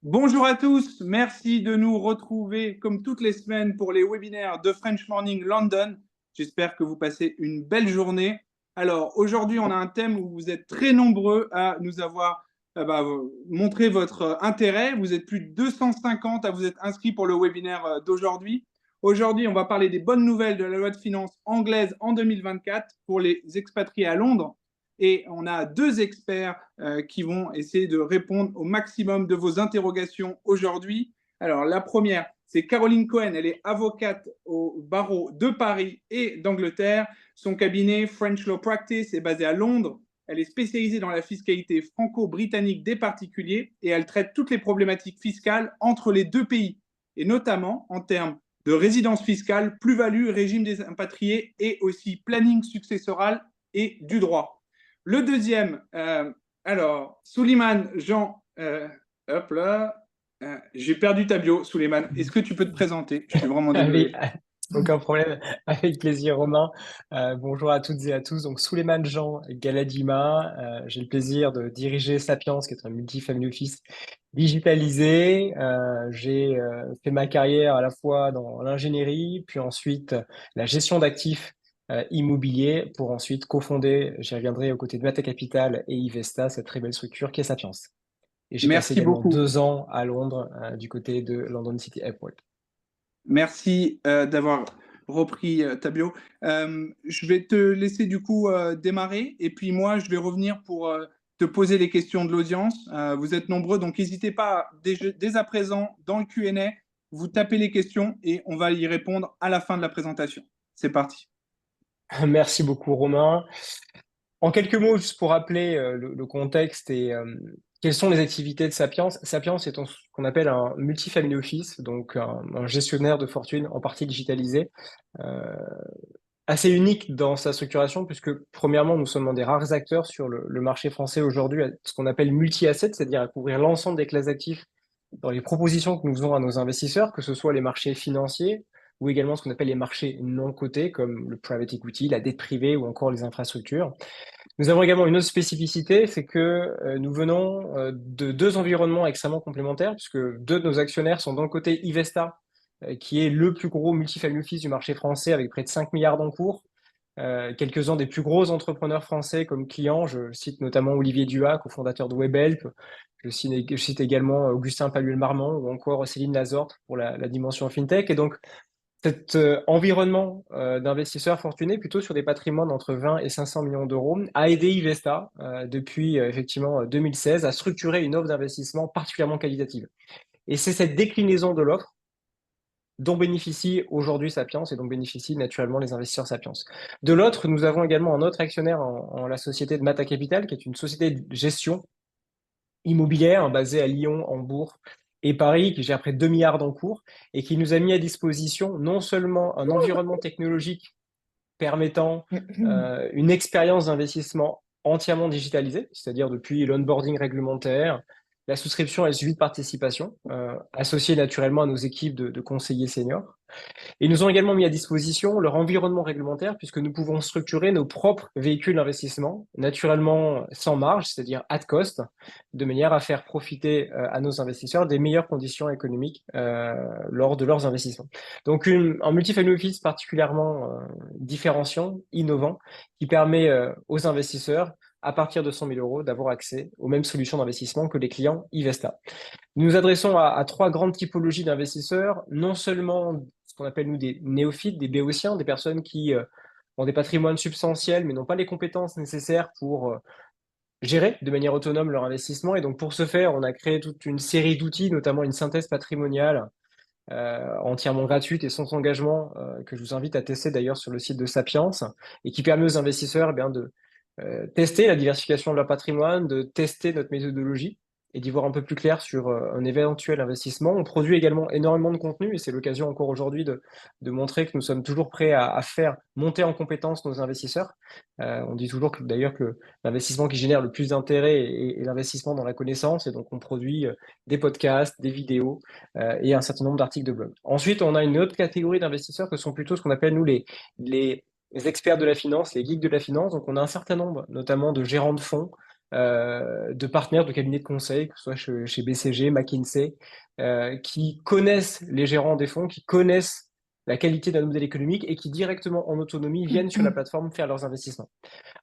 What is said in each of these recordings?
Bonjour à tous, merci de nous retrouver comme toutes les semaines pour les webinaires de French Morning London. J'espère que vous passez une belle journée. Alors aujourd'hui, on a un thème où vous êtes très nombreux à nous avoir montré votre intérêt. Vous êtes plus de 250 à vous être inscrits pour le webinaire d'aujourd'hui. Aujourd'hui, on va parler des bonnes nouvelles de la loi de finances anglaise en 2024 pour les expatriés à Londres. Et on a deux experts qui vont essayer de répondre au maximum de vos interrogations aujourd'hui. Alors, la première, c'est Caroline Cohen. Elle est avocate au barreau de Paris et d'Angleterre. Son cabinet French Law Practice est basé à Londres. Elle est spécialisée dans la fiscalité franco-britannique des particuliers et elle traite toutes les problématiques fiscales entre les deux pays, et notamment en termes de résidence fiscale, plus-value, régime des impatriés et aussi planning successoral et du droit. Le deuxième, Souleymane Jean, hop là, j'ai perdu ta bio, Souleymane. Est-ce que tu peux te présenter? Je suis vraiment Avec, désolé. aucun problème, avec plaisir Romain. Bonjour à toutes et à tous. Donc Souleymane Jean Galadima, j'ai le plaisir de diriger Sapiens, qui est un multifamily office digitalisé. J'ai fait ma carrière à la fois dans l'ingénierie, puis ensuite la gestion d'actifs immobiliers, pour ensuite cofonder, j'y reviendrai, aux côtés de Mata Capital et Ivesta, cette très belle structure qui est Sapiens. Et j'ai passé Merci également beaucoup. 2 ans à Londres, du côté de London City Airport. Merci d'avoir repris ta bio. Je vais te laisser du coup démarrer et puis moi, je vais revenir pour te poser les questions de l'audience. Vous êtes nombreux, donc n'hésitez pas dès à présent dans le Q&A, vous tapez les questions et on va y répondre à la fin de la présentation. C'est parti. Merci beaucoup, Romain. En quelques mots, juste pour rappeler le contexte et quelles sont les activités de Sapiens. Sapiens est ce qu'on appelle un multifamily office, donc un gestionnaire de fortune en partie digitalisé, euh, assez unique dans sa structuration, puisque premièrement, nous sommes un des rares acteurs sur le marché français aujourd'hui, à ce qu'on appelle multi-asset, c'est-à-dire à couvrir l'ensemble des classes d'actifs dans les propositions que nous faisons à nos investisseurs, que ce soit les marchés financiers ou également ce qu'on appelle les marchés non cotés, comme le private equity, la dette privée ou encore les infrastructures. Nous avons également une autre spécificité, c'est que nous venons de deux environnements extrêmement complémentaires, puisque deux de nos actionnaires sont d'un côté Ivesta, qui est le plus gros multifamily office du marché français avec près de 5 milliards d'encours. Quelques-uns des plus gros entrepreneurs français comme clients, je cite notamment Olivier Duhac, cofondateur de Webhelp, je cite également Augustin Paluel-Marmont ou encore Céline Lazorte pour la dimension fintech. Et donc, cet environnement d'investisseurs fortunés, plutôt sur des patrimoines entre 20 et 500 millions d'euros, a aidé Ivesta depuis effectivement 2016 à structurer une offre d'investissement particulièrement qualitative. Et c'est cette déclinaison de l'offre dont bénéficie aujourd'hui Sapiens et dont bénéficient naturellement les investisseurs Sapiens. De l'autre, nous avons également un autre actionnaire en la société de Mata Capital, qui est une société de gestion immobilière basée à Lyon, Hambourg et Paris, qui gère près de 2 milliards d'encours et qui nous a mis à disposition non seulement un environnement technologique permettant une expérience d'investissement entièrement digitalisée, c'est-à-dire depuis l'onboarding réglementaire, la souscription et le suivi de participation, associé naturellement à nos équipes de conseillers seniors. Ils nous ont également mis à disposition leur environnement réglementaire, puisque nous pouvons structurer nos propres véhicules d'investissement, naturellement sans marge, c'est-à-dire at cost, de manière à faire profiter à nos investisseurs des meilleures conditions économiques lors de leurs investissements. Donc un multifamily office particulièrement différenciant, innovant, qui permet aux investisseurs, à partir de 100 000 euros, d'avoir accès aux mêmes solutions d'investissement que les clients Ivesta. Nous nous adressons à trois grandes typologies d'investisseurs, non seulement ce qu'on appelle nous des néophytes, des béotiens, des personnes qui ont des patrimoines substantiels mais n'ont pas les compétences nécessaires pour gérer de manière autonome leur investissement. Et donc pour ce faire, on a créé toute une série d'outils, notamment une synthèse patrimoniale entièrement gratuite et sans engagement, que je vous invite à tester d'ailleurs sur le site de Sapiens, et qui permet aux investisseurs de tester la diversification de leur patrimoine, de tester notre méthodologie et d'y voir un peu plus clair sur un éventuel investissement. On produit également énormément de contenu et c'est l'occasion encore aujourd'hui de montrer que nous sommes toujours prêts à faire monter en compétence nos investisseurs. On dit toujours que d'ailleurs que l'investissement qui génère le plus d'intérêt est l'investissement dans la connaissance, et donc on produit des podcasts, des vidéos et un certain nombre d'articles de blog. Ensuite, on a une autre catégorie d'investisseurs que sont plutôt ce qu'on appelle nous les experts de la finance, les geeks de la finance. Donc, on a un certain nombre, notamment de gérants de fonds, de partenaires de cabinets de conseil, que ce soit chez BCG, McKinsey, qui connaissent les gérants des fonds, qui connaissent la qualité d'un modèle économique et qui directement en autonomie viennent sur la plateforme faire leurs investissements.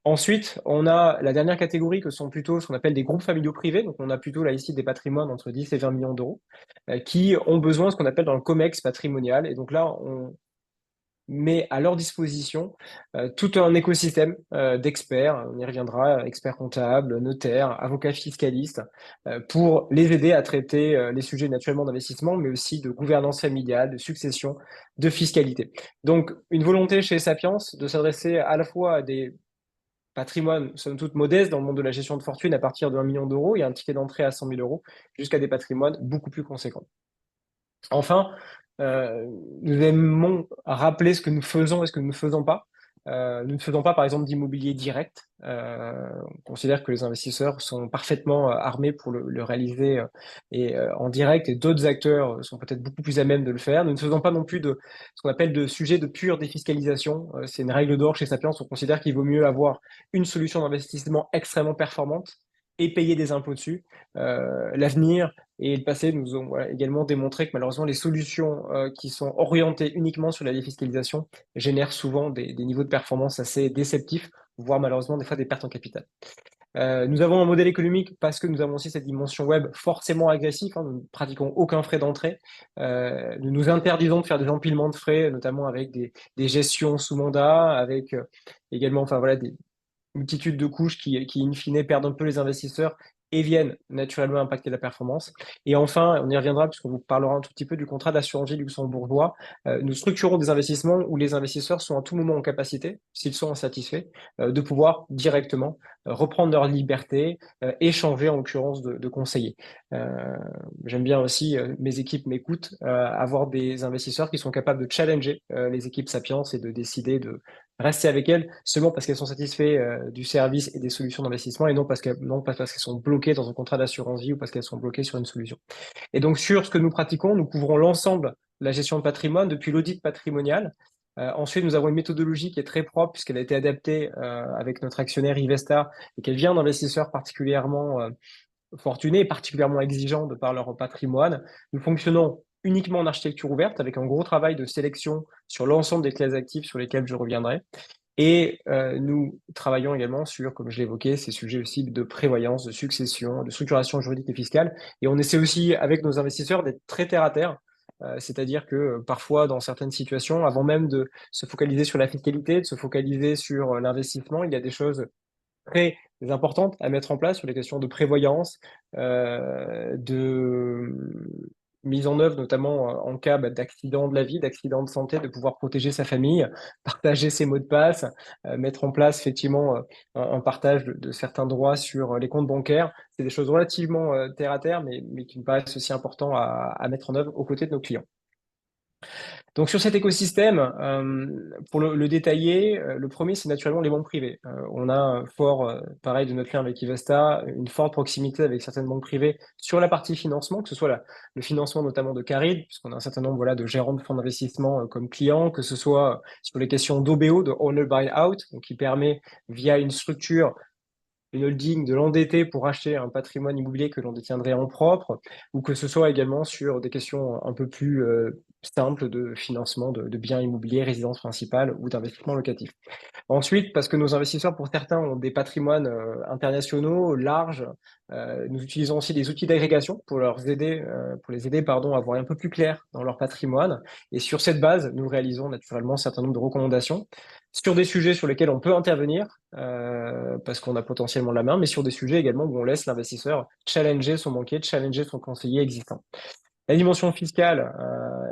Ensuite, on a la dernière catégorie que sont plutôt ce qu'on appelle des groupes familiaux privés. Donc, on a plutôt là ici des patrimoines entre 10 et 20 millions d'euros qui ont besoin de ce qu'on appelle dans le COMEX patrimonial. Et donc là, on met à leur disposition tout un écosystème d'experts, on y reviendra, experts comptables, notaires, avocats fiscalistes, pour les aider à traiter les sujets naturellement d'investissement, mais aussi de gouvernance familiale, de succession, de fiscalité. Donc, une volonté chez Sapiens de s'adresser à la fois à des patrimoines, somme toute modestes dans le monde de la gestion de fortune à partir de 1 million d'euros, il y a un ticket d'entrée à 100 000 euros, jusqu'à des patrimoines beaucoup plus conséquents. Enfin, nous aimons rappeler ce que nous faisons et ce que nous ne faisons pas. Nous ne faisons pas, par exemple, d'immobilier direct. On considère que les investisseurs sont parfaitement armés pour le réaliser en direct, et d'autres acteurs sont peut-être beaucoup plus à même de le faire. Nous ne faisons pas non plus de ce qu'on appelle de sujets de pure défiscalisation. C'est une règle d'or chez Sapiens. On considère qu'il vaut mieux avoir une solution d'investissement extrêmement performante et payer des impôts dessus. L'avenir et le passé nous ont également démontré que malheureusement les solutions qui sont orientées uniquement sur la défiscalisation génèrent souvent des niveaux de performance assez déceptifs, voire malheureusement des fois des pertes en capital. Nous avons un modèle économique parce que nous avons aussi cette dimension web forcément agressif. Nous ne pratiquons aucun frais d'entrée. Nous nous interdisons de faire des empilements de frais, notamment avec des gestions sous mandat, avec également des multitude de couches qui, in fine, perdent un peu les investisseurs et viennent naturellement impacter la performance. Et enfin, on y reviendra puisqu'on vous parlera un tout petit peu du contrat d'assurance vie luxembourgeois. Nous structurons des investissements où les investisseurs sont à tout moment en capacité, s'ils sont insatisfaits, de pouvoir directement reprendre leur liberté, échanger en l'occurrence de conseillers. J'aime bien aussi, mes équipes m'écoutent, avoir des investisseurs qui sont capables de challenger les équipes Sapiens et de décider de rester avec elles seulement parce qu'elles sont satisfaites du service et des solutions d'investissement et non pas parce qu'elles sont bloquées dans un contrat d'assurance vie ou parce qu'elles sont bloquées sur une solution. Et donc, sur ce que nous pratiquons, nous couvrons l'ensemble de la gestion de patrimoine depuis l'audit patrimonial. Ensuite, nous avons une méthodologie qui est très propre puisqu'elle a été adaptée avec notre actionnaire Ivesta et qu'elle vient d'investisseurs particulièrement fortunés et particulièrement exigeants de par leur patrimoine. Nous fonctionnons uniquement en architecture ouverte avec un gros travail de sélection sur l'ensemble des classes actives sur lesquelles je reviendrai. Et nous travaillons également sur, comme je l'évoquais, ces sujets aussi de prévoyance, de succession, de structuration juridique et fiscale. Et on essaie aussi, avec nos investisseurs, d'être très terre à terre. C'est-à-dire que parfois, dans certaines situations, avant même de se focaliser sur la fiscalité, de se focaliser sur l'investissement, il y a des choses très importantes à mettre en place sur les questions de prévoyance, de mise en œuvre, notamment en cas d'accident de la vie, d'accident de santé, de pouvoir protéger sa famille, partager ses mots de passe, mettre en place effectivement un partage de certains droits sur les comptes bancaires. C'est des choses relativement terre à terre, mais qui me paraissent aussi importants à mettre en œuvre aux côtés de nos clients. Donc sur cet écosystème, pour le détailler, le premier, c'est naturellement les banques privées. On a fort, pareil de notre lien avec Ivesta, une forte proximité avec certaines banques privées sur la partie financement, que ce soit le financement notamment de Caride, puisqu'on a un certain nombre de gérants de fonds d'investissement comme clients, que ce soit sur les questions d'OBO, de Owner Buy Out, donc qui permet via une structure une holding, de l'endetter pour acheter un patrimoine immobilier que l'on détiendrait en propre, ou que ce soit également sur des questions un peu plus simples de financement de biens immobiliers, résidence principale ou d'investissement locatif. Ensuite, parce que nos investisseurs, pour certains, ont des patrimoines internationaux larges, nous utilisons aussi des outils d'agrégation pour les aider, pardon, à voir un peu plus clair dans leur patrimoine. Et sur cette base, nous réalisons naturellement un certain nombre de recommandations sur des sujets sur lesquels on peut intervenir, parce qu'on a potentiellement la main, mais sur des sujets également où on laisse l'investisseur challenger son banquier, challenger son conseiller existant. La dimension fiscale,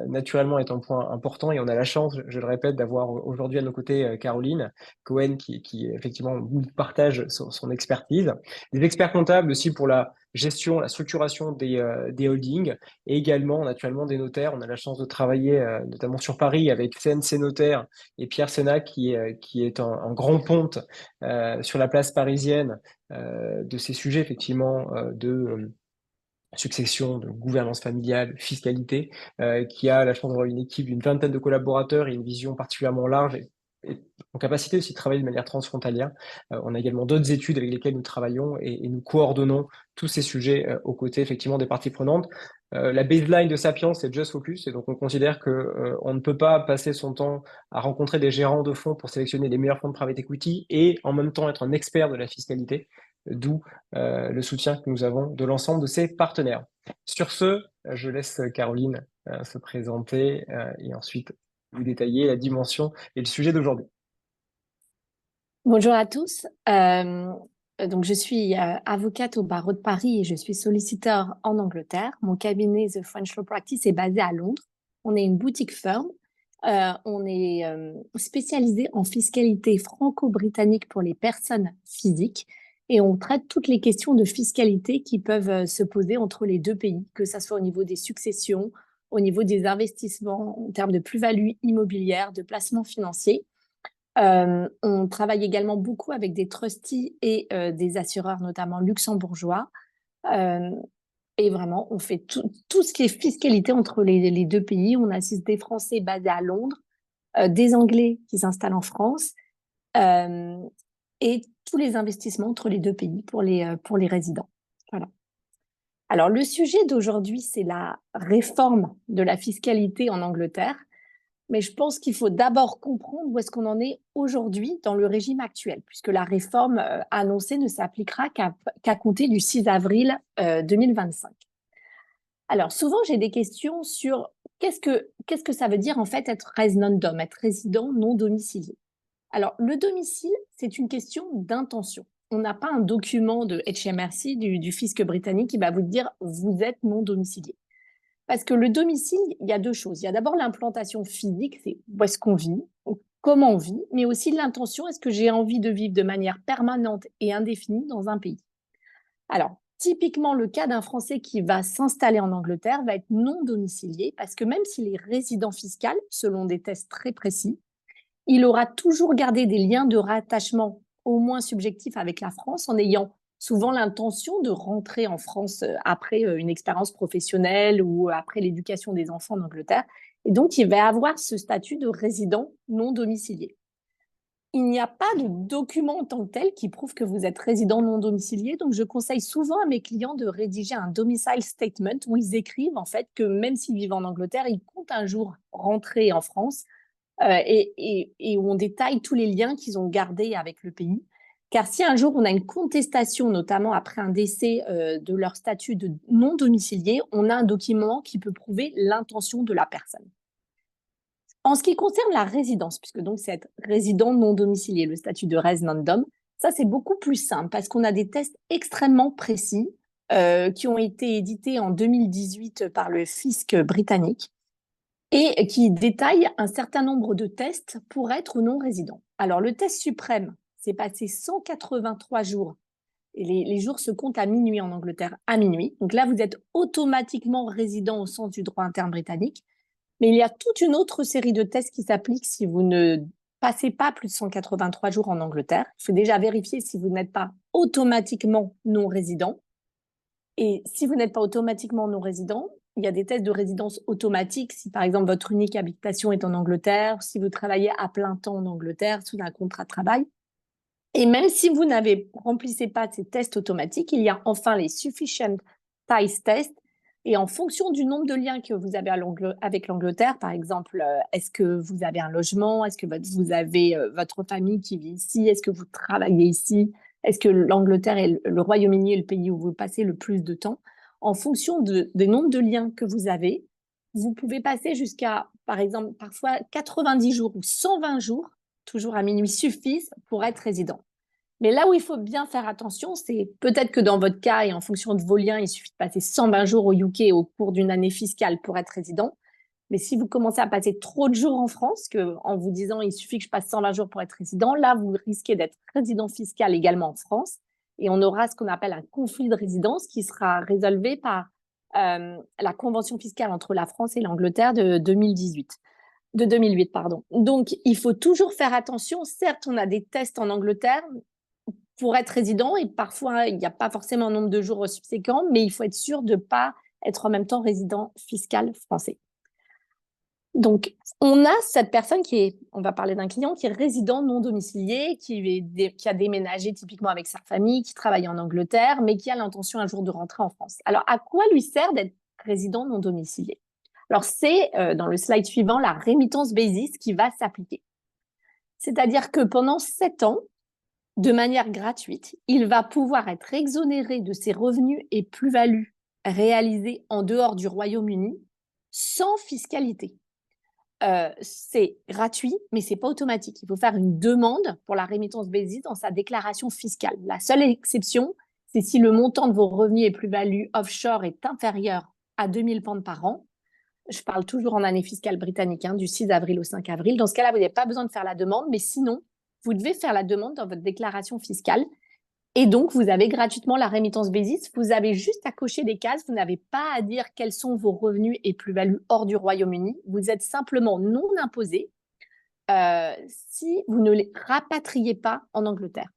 naturellement, est un point important et on a la chance, je le répète, d'avoir aujourd'hui à nos côtés Caroline Cohen qui effectivement nous partage son expertise. Des experts comptables aussi pour la gestion, la structuration des holdings et également naturellement des notaires. On a la chance de travailler notamment sur Paris avec CNC Notaire et Pierre Sénac qui est un grand ponte sur la place parisienne de ces sujets effectivement de succession, de gouvernance familiale, fiscalité, qui a la chance d'avoir une équipe d'une vingtaine de collaborateurs et une vision particulièrement large en capacité aussi de travailler de manière transfrontalière. On a également d'autres études avec lesquelles nous travaillons et nous coordonnons tous ces sujets aux côtés effectivement des parties prenantes. La baseline de Sapiens, c'est Just Focus, et donc on considère que on ne peut pas passer son temps à rencontrer des gérants de fonds pour sélectionner les meilleurs fonds de private equity et en même temps être un expert de la fiscalité, d'où le soutien que nous avons de l'ensemble de ses partenaires. Sur ce, je laisse Caroline se présenter et ensuite vous détailler la dimension et le sujet d'aujourd'hui. Bonjour à tous. Donc, je suis avocate au barreau de Paris et je suis solliciteur en Angleterre. Mon cabinet The French Law Practice est basé à Londres. On est une boutique firm. On est spécialisé en fiscalité franco-britannique pour les personnes physiques et on traite toutes les questions de fiscalité qui peuvent se poser entre les deux pays, que ce soit au niveau des successions, au niveau des investissements en termes de plus-value immobilière, de placements financiers. On travaille également beaucoup avec des trustees et des assureurs, notamment luxembourgeois. Et vraiment, on fait tout ce qui est fiscalité entre les deux pays. On assiste des Français basés à Londres, des Anglais qui s'installent en France et tous les investissements entre les deux pays pour les résidents. Voilà. Alors, le sujet d'aujourd'hui, c'est la réforme de la fiscalité en Angleterre. Mais je pense qu'il faut d'abord comprendre où est-ce qu'on en est aujourd'hui dans le régime actuel, puisque la réforme annoncée ne s'appliquera qu'à compter du 6 avril 2025. Alors, souvent, j'ai des questions sur qu'est-ce que ça veut dire en fait être residendum, être résident non domicilié. Alors, le domicile, c'est une question d'intention. On n'a pas un document de HMRC, du fisc britannique, qui va vous dire vous êtes non domicilié. Parce que le domicile, il y a deux choses. Il y a d'abord l'implantation physique, c'est où est-ce qu'on vit, comment on vit, mais aussi l'intention, est-ce que j'ai envie de vivre de manière permanente et indéfinie dans un pays. Alors, typiquement, le cas d'un Français qui va s'installer en Angleterre va être non domicilié parce que même s'il est résident fiscal, selon des tests très précis, il aura toujours gardé des liens de rattachement au moins subjectifs avec la France en ayant souvent l'intention de rentrer en France après une expérience professionnelle ou après l'éducation des enfants en Angleterre. Et donc, il va avoir ce statut de résident non domicilié. Il n'y a pas de document en tant que tel qui prouve que vous êtes résident non domicilié. Donc, je conseille souvent à mes clients de rédiger un domicile statement où ils écrivent en fait que même s'ils vivent en Angleterre, ils comptent un jour rentrer en France et où on détaille tous les liens qu'ils ont gardés avec le pays. Car si un jour on a une contestation, notamment après un décès de leur statut de non domicilié, on a un document qui peut prouver l'intention de la personne. En ce qui concerne la résidence, puisque donc c'est être résident non domicilié, le statut de residendum, ça c'est beaucoup plus simple parce qu'on a des tests extrêmement précis qui ont été édités en 2018 par le fisc britannique et qui détaillent un certain nombre de tests pour être ou non résident. Alors le test suprême, c'est passé 183 jours. Et les jours se comptent à minuit en Angleterre, à minuit. Donc là, vous êtes automatiquement résident au sens du droit interne britannique. Mais il y a toute une autre série de tests qui s'appliquent si vous ne passez pas plus de 183 jours en Angleterre. Il faut déjà vérifier si vous n'êtes pas automatiquement non résident. Et si vous n'êtes pas automatiquement non résident, il y a des tests de résidence automatique. Si par exemple votre unique habitation est en Angleterre, si vous travaillez à plein temps en Angleterre sous un contrat de travail. Et même si vous remplissez pas ces tests automatiques, il y a enfin les sufficient ties tests. Et en fonction du nombre de liens que vous avez avec l'Angleterre, par exemple, est-ce que vous avez un logement? Est-ce que vous avez votre famille qui vit ici? Est-ce que vous travaillez ici? Est-ce que l'Angleterre est le Royaume-Uni est le pays où vous passez le plus de temps? En fonction des nombres de liens que vous avez, vous pouvez passer jusqu'à, par exemple, parfois 90 jours ou 120 jours, toujours à minuit, suffisent pour être résident. Mais là où il faut bien faire attention, c'est peut-être que dans votre cas et en fonction de vos liens, il suffit de passer 120 jours au UK au cours d'une année fiscale pour être résident. Mais si vous commencez à passer trop de jours en France, en vous disant il suffit que je passe 120 jours pour être résident, là, vous risquez d'être résident fiscal également en France. Et on aura ce qu'on appelle un conflit de résidence qui sera résolu par la convention fiscale entre la France et l'Angleterre de 2008. Donc, il faut toujours faire attention. Certes, on a des tests en Angleterre pour être résident et parfois, il n'y a pas forcément un nombre de jours subséquents, mais il faut être sûr de ne pas être en même temps résident fiscal français. Donc, on a cette personne on va parler d'un client qui est résident non domicilié, qui a déménagé typiquement avec sa famille, qui travaille en Angleterre, mais qui a l'intention un jour de rentrer en France. Alors, à quoi lui sert d'être résident non domicilié? Alors, c'est dans le slide suivant la remittance basis qui va s'appliquer. C'est-à-dire que pendant 7 ans, de manière gratuite, il va pouvoir être exonéré de ses revenus et plus-values réalisés en dehors du Royaume-Uni sans fiscalité. C'est gratuit, mais ce n'est pas automatique. Il faut faire une demande pour la remittance basis dans sa déclaration fiscale. La seule exception, c'est si le montant de vos revenus et plus-values offshore est inférieur à 2 000 pounds par an. Je parle toujours en année fiscale britannique, du 6 avril au 5 avril. Dans ce cas-là, vous n'avez pas besoin de faire la demande, mais sinon, vous devez faire la demande dans votre déclaration fiscale. Et donc, vous avez gratuitement la remittance basis. Vous avez juste à cocher des cases. Vous n'avez pas à dire quels sont vos revenus et plus-values hors du Royaume-Uni. Vous êtes simplement non imposé si vous ne les rapatriez pas en Angleterre.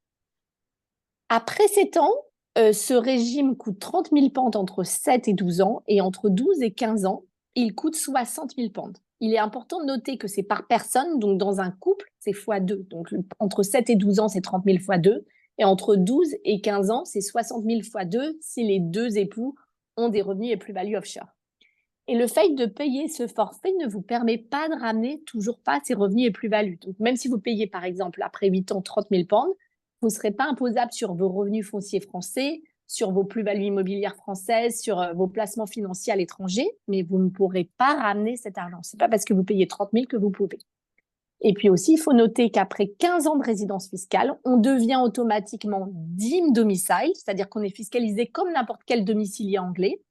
Après 7 ans, ce régime coûte 30 000 pounds entre 7 et 12 ans. Et entre 12 et 15 ans, il coûte 60 000 pounds. Il est important de noter que c'est par personne. Donc, dans un couple, c'est x2. Donc, entre 7 et 12 ans, c'est 30 000 x2. Et entre 12 et 15 ans, c'est 60 000 x2 si les deux époux ont des revenus et plus-values offshore. Et le fait de payer ce forfait ne vous permet pas de ramener toujours pas ces revenus et plus-values. Donc, même si vous payez, par exemple, après 8 ans, 30 000 pounds, vous ne serez pas imposable sur vos revenus fonciers français, sur vos plus-values immobilières françaises, sur vos placements financiers à l'étranger, mais vous ne pourrez pas ramener cet argent. Ce n'est pas parce que vous payez 30 000 que vous pouvez. Et puis aussi, il faut noter qu'après 15 ans de résidence fiscale, on devient automatiquement dim domicile, c'est-à-dire qu'on est fiscalisé comme n'importe quel domicilié anglais.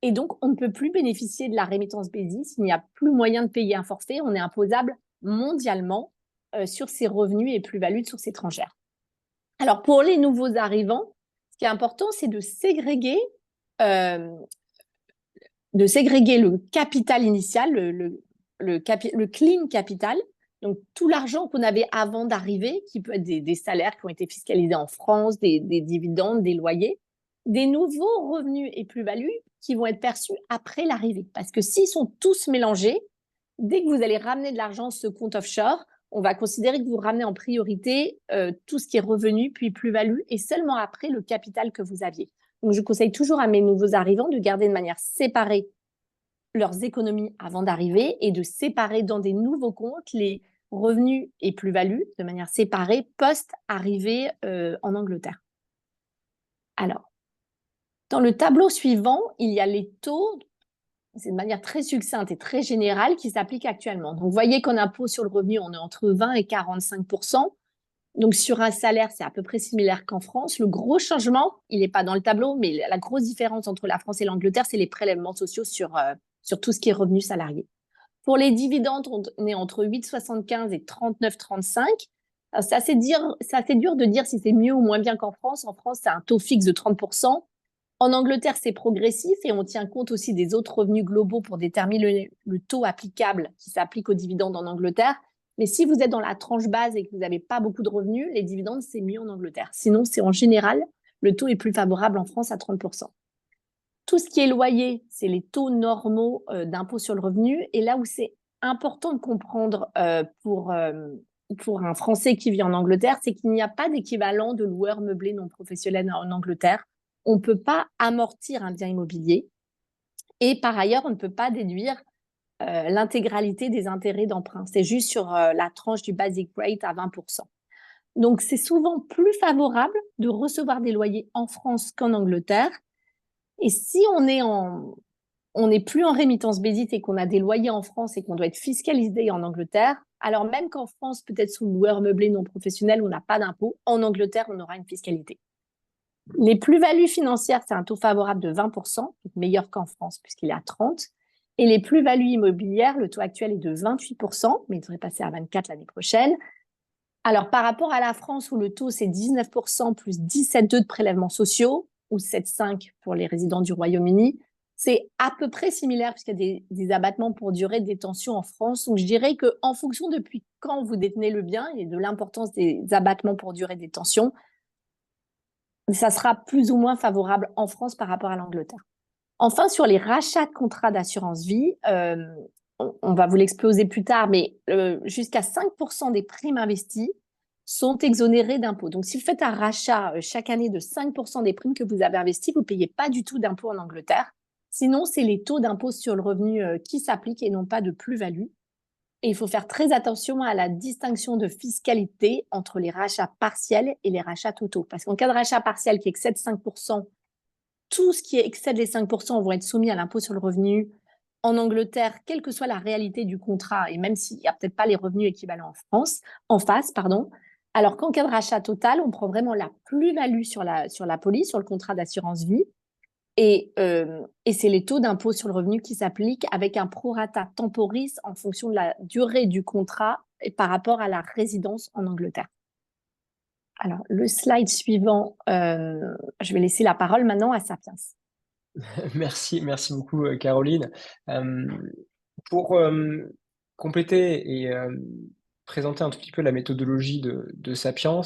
Et donc, on ne peut plus bénéficier de la remittance basis. Il n'y a plus moyen de payer un forfait. On est imposable mondialement sur ses revenus et plus-values de source étrangère. Alors, pour les nouveaux arrivants, ce qui est important, c'est de ségréguer le capital initial, le clean capital. Donc, tout l'argent qu'on avait avant d'arriver, qui peut être des salaires qui ont été fiscalisés en France, des dividendes, des loyers, des nouveaux revenus et plus-values qui vont être perçus après l'arrivée. Parce que s'ils sont tous mélangés, dès que vous allez ramener de l'argent sur ce compte offshore, on va considérer que vous ramenez en priorité tout ce qui est revenu, puis plus-value, et seulement après le capital que vous aviez. Donc, je conseille toujours à mes nouveaux arrivants de garder de manière séparée leurs économies avant d'arriver et de séparer dans des nouveaux comptes les revenus et plus-values de manière séparée post-arrivée en Angleterre. Alors, dans le tableau suivant, il y a les taux, c'est de manière très succincte et très générale qui s'applique actuellement. Donc, vous voyez qu'en impôt sur le revenu, on est entre 20 et 45 %. Donc, sur un salaire, c'est à peu près similaire qu'en France. Le gros changement, il n'est pas dans le tableau, mais la grosse différence entre la France et l'Angleterre, c'est les prélèvements sociaux sur tout ce qui est revenu salarié. Pour les dividendes, on est entre 8,75 et 39,35. C'est assez dur de dire si c'est mieux ou moins bien qu'en France. En France, c'est un taux fixe de 30 %. En Angleterre, c'est progressif et on tient compte aussi des autres revenus globaux pour déterminer le taux applicable qui s'applique aux dividendes en Angleterre. Mais si vous êtes dans la tranche base et que vous n'avez pas beaucoup de revenus, les dividendes, c'est mieux en Angleterre. Sinon, c'est en général, le taux est plus favorable en France à 30 %. Tout ce qui est loyer, c'est les taux normaux d'impôt sur le revenu. Et là où c'est important de comprendre pour un Français qui vit en Angleterre, c'est qu'il n'y a pas d'équivalent de loueur meublé non professionnel en Angleterre. On ne peut pas amortir un bien immobilier. Et par ailleurs, on ne peut pas déduire l'intégralité des intérêts d'emprunt. C'est juste sur la tranche du basic rate à 20 %. Donc, c'est souvent plus favorable de recevoir des loyers en France qu'en Angleterre. Et si on n'est plus en remittance basis et qu'on a des loyers en France et qu'on doit être fiscalisé en Angleterre, alors même qu'en France, peut-être sous loueur meublé non professionnel, on n'a pas d'impôt, en Angleterre, on aura une fiscalité. Les plus-values financières, c'est un taux favorable de 20 %, donc meilleur qu'en France puisqu'il est à 30 %. Et les plus-values immobilières, le taux actuel est de 28 %, mais il devrait passer à 24 % l'année prochaine. Alors, par rapport à la France où le taux, c'est 19 % plus 17,2 de prélèvements sociaux, ou 7,5 pour les résidents du Royaume-Uni, c'est à peu près similaire puisqu'il y a des abattements pour durée de détention en France. Donc, je dirais qu'en fonction depuis quand vous détenez le bien et de l'importance des abattements pour durée de détention, ça sera plus ou moins favorable en France par rapport à l'Angleterre. Enfin, sur les rachats de contrats d'assurance vie, on va vous l'exploser plus tard, mais jusqu'à 5% des primes investies sont exonérées d'impôts. Donc, si vous faites un rachat chaque année de 5% des primes que vous avez investies, vous ne payez pas du tout d'impôts en Angleterre. Sinon, c'est les taux d'impôt sur le revenu qui s'appliquent et non pas de plus-value. Et il faut faire très attention à la distinction de fiscalité entre les rachats partiels et les rachats totaux. Parce qu'en cas de rachat partiel qui excède 5%, tout ce qui excède les 5% vont être soumis à l'impôt sur le revenu en Angleterre, quelle que soit la réalité du contrat, et même s'il n'y a peut-être pas les revenus équivalents en face, pardon. Alors qu'en cas de rachat total, on prend vraiment la plus-value sur la police, sur le contrat d'assurance vie, et c'est les taux d'impôt sur le revenu qui s'appliquent avec un prorata temporis en fonction de la durée du contrat et par rapport à la résidence en Angleterre. Alors, le slide suivant, je vais laisser la parole maintenant à Sapiens. Merci beaucoup, Caroline. Pour compléter et présenter un tout petit peu la méthodologie de Sapiens,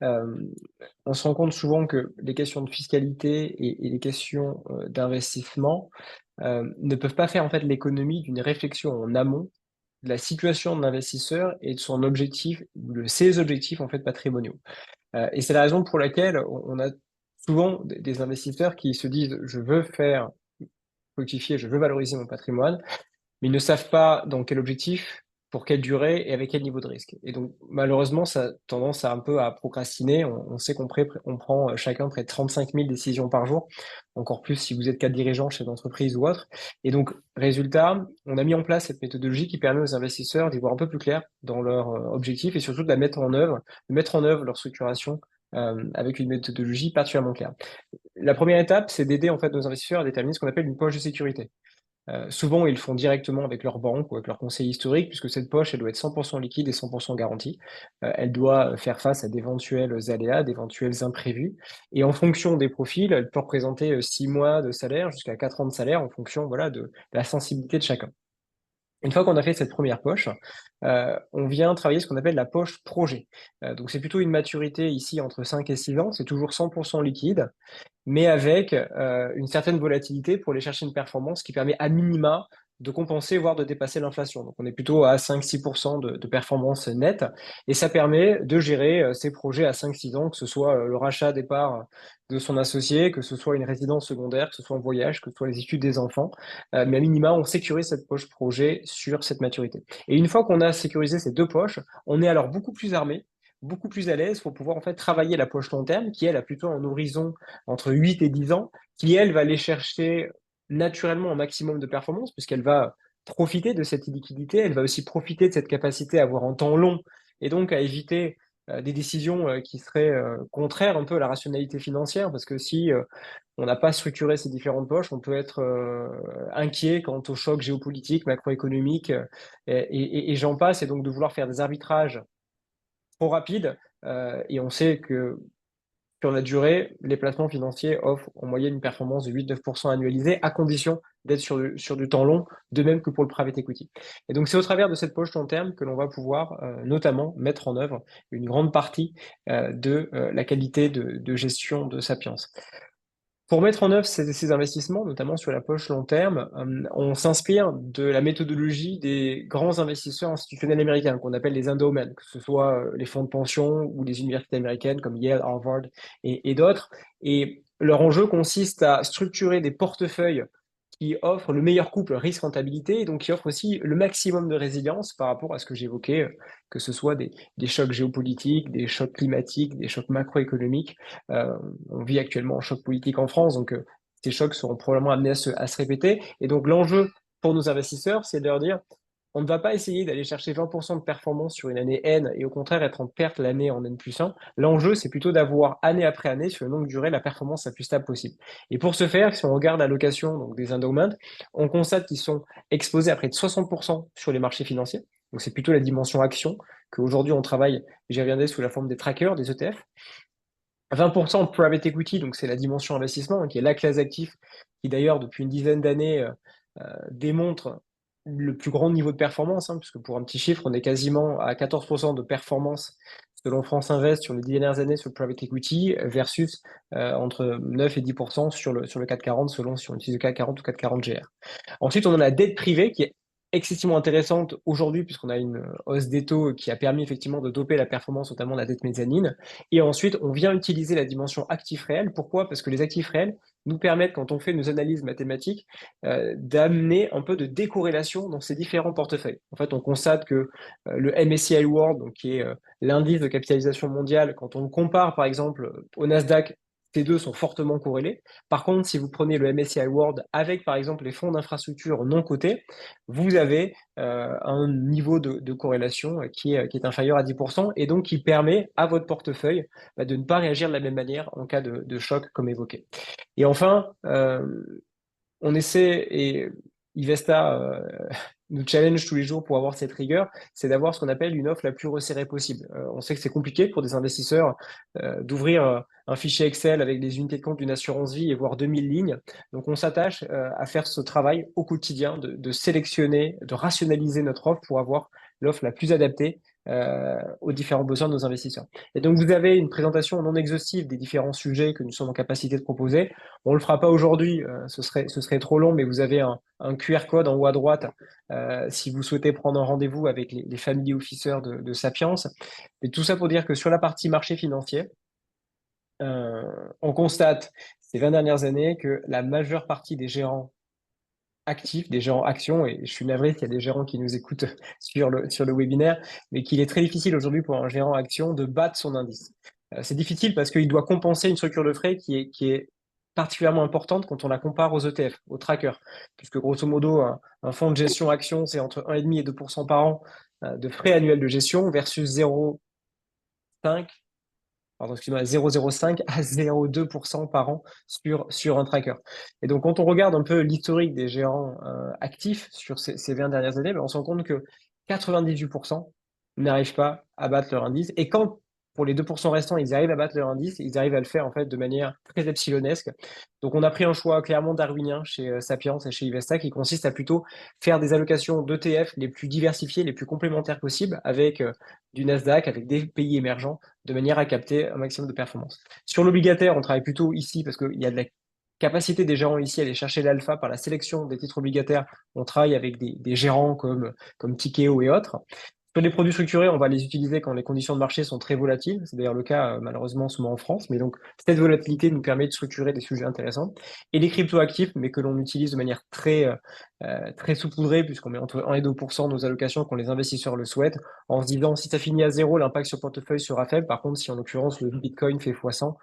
on se rend compte souvent que les questions de fiscalité et les questions d'investissement ne peuvent pas faire en fait l'économie d'une réflexion en amont de la situation de l'investisseur et de son objectif, de ses objectifs en fait patrimoniaux. Et c'est la raison pour laquelle on a souvent des investisseurs qui se disent je veux faire fructifier, je veux valoriser mon patrimoine, mais ils ne savent pas dans quel objectif, pour quelle durée et avec quel niveau de risque. Et donc, malheureusement, ça a tendance à un peu à procrastiner. On sait qu'on prend chacun près de 35 000 décisions par jour, encore plus si vous êtes cadre dirigeant, chef d'entreprise ou autre. Et donc, résultat, on a mis en place cette méthodologie qui permet aux investisseurs d'y voir un peu plus clair dans leur objectif et surtout de mettre en œuvre leur structuration avec une méthodologie particulièrement claire. La première étape, c'est d'aider en fait nos investisseurs à déterminer ce qu'on appelle une poche de sécurité. Souvent, ils le font directement avec leur banque ou avec leur conseiller historique, puisque cette poche, elle doit être 100% liquide et 100% garantie. Elle doit faire face à d'éventuels aléas, d'éventuels imprévus. Et en fonction des profils, elle peut représenter 6 mois de salaire jusqu'à 4 ans de salaire en fonction voilà, de la sensibilité de chacun. Une fois qu'on a fait cette première poche, on vient travailler ce qu'on appelle la poche projet. Donc c'est plutôt une maturité ici entre 5 et 6 ans, c'est toujours 100% liquide, mais avec une certaine volatilité pour aller chercher une performance qui permet à minima de compenser, voire de dépasser l'inflation. Donc on est plutôt à 5-6% de performance nette, et ça permet de gérer ces projets à 5-6 ans, que ce soit le rachat des parts de son associé, que ce soit une résidence secondaire, que ce soit un voyage, que ce soit les études des enfants, mais à minima, on sécurise cette poche projet sur cette maturité. Et une fois qu'on a sécurisé ces deux poches, on est alors beaucoup plus armé, beaucoup plus à l'aise pour pouvoir en fait travailler la poche long terme, qui elle a plutôt un horizon entre 8 et 10 ans, qui elle va aller chercher naturellement un maximum de performance, puisqu'elle va profiter de cette illiquidité, elle va aussi profiter de cette capacité à avoir un temps long, et donc à éviter des décisions qui seraient contraires un peu à la rationalité financière, parce que si on n'a pas structuré ces différentes poches, on peut être inquiet quant aux chocs géopolitiques, macroéconomiques, et j'en passe, et donc de vouloir faire des arbitrages trop rapides, et on sait que sur la durée, les placements financiers offrent en moyenne une performance de 8-9% annualisée, à condition d'être sur du temps long, de même que pour le private equity. Et donc, c'est au travers de cette poche long terme que l'on va pouvoir notamment mettre en œuvre une grande partie de la qualité de gestion de Sapiens. Pour mettre en œuvre ces investissements, notamment sur la poche long terme, on s'inspire de la méthodologie des grands investisseurs institutionnels américains, qu'on appelle les endowments, que ce soit les fonds de pension ou les universités américaines comme Yale, Harvard et d'autres. Et leur enjeu consiste à structurer des portefeuilles qui offrent le meilleur couple risque-rentabilité, et donc qui offrent aussi le maximum de résilience par rapport à ce que j'évoquais, que ce soit des chocs géopolitiques, des chocs climatiques, des chocs macroéconomiques. On vit actuellement un choc politique en France, donc ces chocs seront probablement amenés à se répéter. Et donc l'enjeu pour nos investisseurs, c'est de leur dire, on ne va pas essayer d'aller chercher 20% de performance sur une année N et au contraire être en perte l'année en N+1. L'enjeu, c'est plutôt d'avoir année après année, sur une longue durée, la performance la plus stable possible. Et pour ce faire, si on regarde l'allocation donc des endowments, on constate qu'ils sont exposés à près de 60% sur les marchés financiers. Donc c'est plutôt la dimension action qu'aujourd'hui on travaille, j'y reviendrai, sous la forme des trackers, des ETF. 20% de private equity, donc c'est la dimension investissement, qui est la classe d'actifs, qui d'ailleurs depuis une dizaine d'années démontre le plus grand niveau de performance, puisque pour un petit chiffre, on est quasiment à 14% de performance selon France Invest sur les 10 dernières années sur le private equity, versus entre 9 et 10% sur le CAC 40, selon si on utilise le CAC 40 ou CAC 40 GR. Ensuite, on a la dette privée, qui est excessivement intéressante aujourd'hui, puisqu'on a une hausse des taux qui a permis effectivement de doper la performance, notamment de la dette mezzanine. Et ensuite, on vient utiliser la dimension actif réel. Pourquoi? Parce que les actifs réels nous permettent, quand on fait nos analyses mathématiques, d'amener un peu de décorrélation dans ces différents portefeuilles. En fait, on constate que le MSCI World, donc, qui est l'indice de capitalisation mondiale, quand on le compare par exemple au Nasdaq, ces deux sont fortement corrélés. Par contre, si vous prenez le MSCI World avec par exemple les fonds d'infrastructure non cotés, vous avez un niveau de corrélation qui est inférieur à 10% et donc qui permet à votre portefeuille de ne pas réagir de la même manière en cas de choc comme évoqué. Et enfin, on essaie, et Ivesta nous challenge tous les jours pour avoir cette rigueur, c'est d'avoir ce qu'on appelle une offre la plus resserrée possible. On sait que c'est compliqué pour des investisseurs d'ouvrir un fichier Excel avec des unités de compte d'une assurance vie et voir 2000 lignes. Donc on s'attache à faire ce travail au quotidien, de sélectionner, de rationaliser notre offre pour avoir l'offre la plus adaptée aux différents besoins de nos investisseurs. Et donc vous avez une présentation non exhaustive des différents sujets que nous sommes en capacité de proposer. On le fera pas aujourd'hui, ce serait trop long, mais vous avez un QR code en haut à droite si vous souhaitez prendre un rendez-vous avec les family officers de Sapiens. Et tout ça pour dire que sur la partie marché financier, on constate ces 20 dernières années que la majeure partie des gérants actifs, des gérants actions, et je suis navré qu'il y a des gérants qui nous écoutent sur le webinaire, mais qu'il est très difficile aujourd'hui pour un gérant action de battre son indice. C'est difficile parce qu'il doit compenser une structure de frais qui est particulièrement importante quand on la compare aux ETF, aux trackers, puisque grosso modo, un fonds de gestion action, c'est entre 1,5 et 2% par an de frais annuels de gestion versus 0,5 pardon, excuse-moi, 0,05 à 0,2% par an sur un tracker. Et donc, quand on regarde un peu l'historique des gérants actifs sur ces 20 dernières années, ben, on se rend compte que 98% n'arrivent pas à battre leur indice. Et quand, pour les 2% restants, ils arrivent à battre leur indice, ils arrivent à le faire en fait de manière très epsilonesque. Donc, on a pris un choix clairement darwinien chez Sapiens et chez Ivesta qui consiste à plutôt faire des allocations d'ETF les plus diversifiées, les plus complémentaires possibles, avec du Nasdaq, avec des pays émergents, de manière à capter un maximum de performance. Sur l'obligataire, on travaille plutôt ici parce qu'il y a de la capacité des gérants ici à aller chercher l'alpha par la sélection des titres obligataires. On travaille avec des gérants comme Tikeo et autres. Sur les produits structurés, on va les utiliser quand les conditions de marché sont très volatiles. C'est d'ailleurs le cas malheureusement souvent en France, mais donc cette volatilité nous permet de structurer des sujets intéressants. Et les cryptoactifs, mais que l'on utilise de manière très saupoudrée, puisqu'on met entre 1 et 2% de nos allocations quand les investisseurs le souhaitent, en se disant si ça finit à zéro, l'impact sur le portefeuille sera faible. Par contre, si en l'occurrence le Bitcoin fait x100,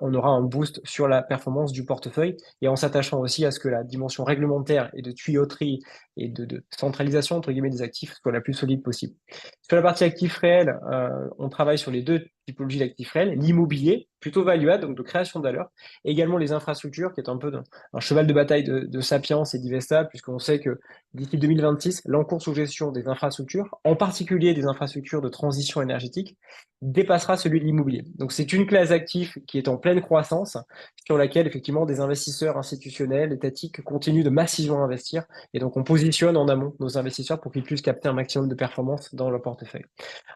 on aura un boost sur la performance du portefeuille, et en s'attachant aussi à ce que la dimension réglementaire et de tuyauterie et de centralisation entre guillemets des actifs soit la plus solide possible. Sur la partie actifs réels, on travaille sur les deux typologies d'actifs réels, l'immobilier, plutôt value-add, donc de création de valeur, et également les infrastructures, qui est un peu un cheval de bataille de Sapiens et d'Ivesta, puisqu'on sait que d'ici 2026, l'encours sous gestion des infrastructures, en particulier des infrastructures de transition énergétique, dépassera celui de l'immobilier. Donc c'est une classe d'actifs qui est en pleine croissance, sur laquelle effectivement des investisseurs institutionnels, étatiques continuent de massivement investir, et donc on positionne en amont nos investisseurs pour qu'ils puissent capter un maximum de performance dans leur portefeuille.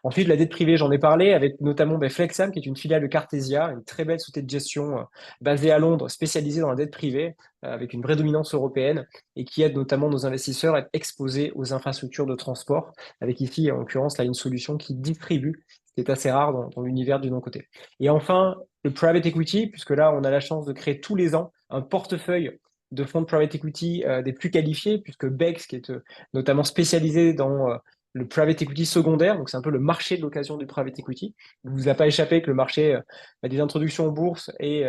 Ensuite, la dette privée, j'en ai parlé, avec notamment Flexam, qui est une filiale de Cartesia, une très belle société de gestion basée à Londres, spécialisée dans la dette privée, avec une vraie dominance européenne, et qui aide notamment nos investisseurs à être exposés aux infrastructures de transport, avec ici, en l'occurrence, là, une solution qui distribue, ce qui est assez rare dans l'univers du non-coté. Et enfin, le private equity, puisque là, on a la chance de créer tous les ans un portefeuille de fonds de private equity des plus qualifiés, puisque BEX, qui est notamment spécialisé dans le private equity secondaire, donc c'est un peu le marché de l'occasion du private equity. Il ne vous a pas échappé que le marché des introductions en bourse et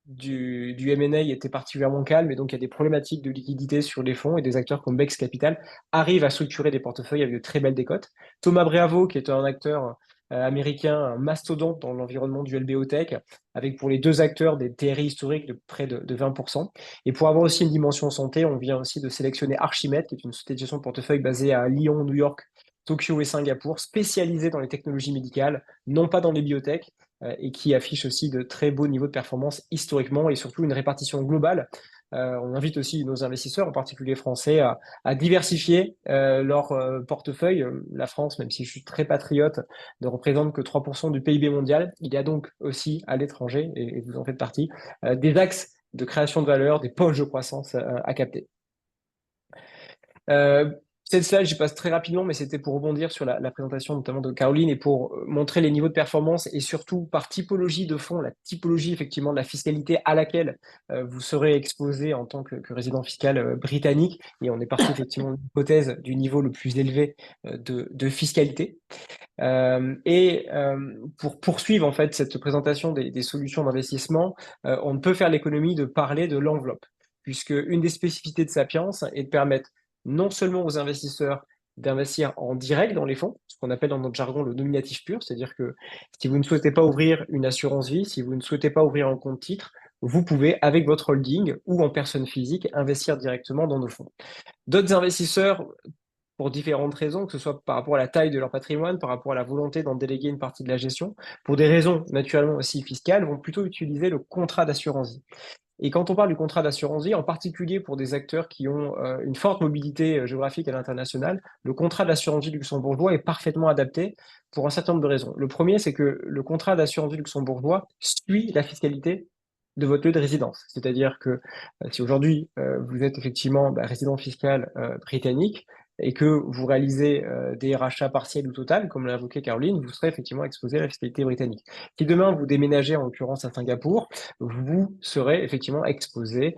du M&A était particulièrement calme, et donc il y a des problématiques de liquidité sur les fonds, et des acteurs comme Bex Capital arrivent à structurer des portefeuilles avec de très belles décotes. Thomas Bravo, qui est un acteur américain, un mastodonte dans l'environnement du LBO Tech, avec pour les deux acteurs des TRI historiques de près de 20%. Et pour avoir aussi une dimension santé, on vient aussi de sélectionner Archimède, qui est une société de gestion de portefeuille basée à Lyon, New York, Tokyo et Singapour, spécialisée dans les technologies médicales, non pas dans les biotech, et qui affiche aussi de très beaux niveaux de performance historiquement, et surtout une répartition globale. On invite aussi nos investisseurs, en particulier français, à diversifier leur portefeuille. La France, même si je suis très patriote, ne représente que 3% du PIB mondial. Il y a donc aussi à l'étranger, et vous en faites partie, des axes de création de valeur, des poches de croissance à capter. Cette slide, j'y passe très rapidement, mais c'était pour rebondir sur la présentation notamment de Caroline et pour montrer les niveaux de performance et surtout par typologie de fonds, la typologie effectivement de la fiscalité à laquelle vous serez exposé en tant que résident fiscal britannique. Et on est parti effectivement de l'hypothèse du niveau le plus élevé de fiscalité. Pour poursuivre en fait cette présentation des solutions d'investissement, on ne peut faire l'économie de parler de l'enveloppe, puisque une des spécificités de Sapiens est de permettre non seulement aux investisseurs d'investir en direct dans les fonds, ce qu'on appelle dans notre jargon le nominatif pur, c'est-à-dire que si vous ne souhaitez pas ouvrir une assurance vie, si vous ne souhaitez pas ouvrir un compte titre, vous pouvez, avec votre holding ou en personne physique, investir directement dans nos fonds. D'autres investisseurs, pour différentes raisons, que ce soit par rapport à la taille de leur patrimoine, par rapport à la volonté d'en déléguer une partie de la gestion, pour des raisons naturellement aussi fiscales, vont plutôt utiliser le contrat d'assurance vie. Et quand on parle du contrat d'assurance vie, en particulier pour des acteurs qui ont une forte mobilité géographique à l'international, le contrat d'assurance vie luxembourgeois est parfaitement adapté pour un certain nombre de raisons. Le premier, c'est que le contrat d'assurance vie luxembourgeois suit la fiscalité de votre lieu de résidence. C'est-à-dire que si aujourd'hui vous êtes effectivement résident fiscal britannique, et que vous réalisez des rachats partiels ou totaux, comme l'a évoqué Caroline, vous serez effectivement exposé à la fiscalité britannique. Si demain vous déménagez en l'occurrence à Singapour, vous serez effectivement exposé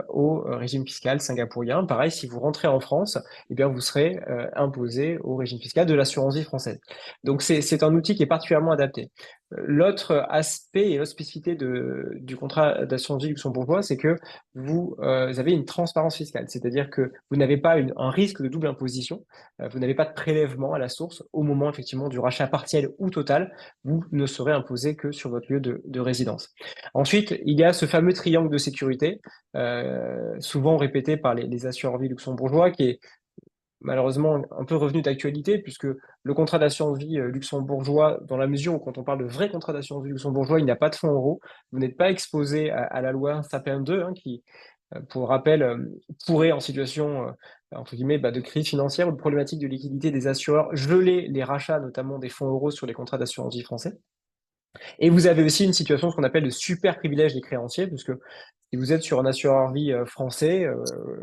au régime fiscal singapourien. Pareil, si vous rentrez en France, eh bien vous serez imposé au régime fiscal de l'assurance vie française. Donc c'est un outil qui est particulièrement adapté. L'autre aspect et l'autre spécificité du contrat d'assurance vie luxembourgeois, c'est que vous avez une transparence fiscale, c'est-à-dire que vous n'avez pas un risque de double imposition, vous n'avez pas de prélèvement à la source au moment effectivement du rachat partiel ou total, vous ne serez imposé que sur votre lieu de résidence. Ensuite, il y a ce fameux triangle de sécurité, souvent répété par les assureurs vie luxembourgeois, qui est malheureusement un peu revenu d'actualité, puisque le contrat d'assurance vie luxembourgeois, dans la mesure où quand on parle de vrai contrat d'assurance vie luxembourgeois, il n'y a pas de fonds euros, vous n'êtes pas exposé à la loi Sapin 2, qui, pour rappel, pourrait en situation entre guillemets de crise financière ou de problématique de liquidité des assureurs geler les rachats, notamment des fonds euros sur les contrats d'assurance vie français. Et vous avez aussi une situation, ce qu'on appelle le super privilège des créanciers, puisque si vous êtes sur un assureur vie français,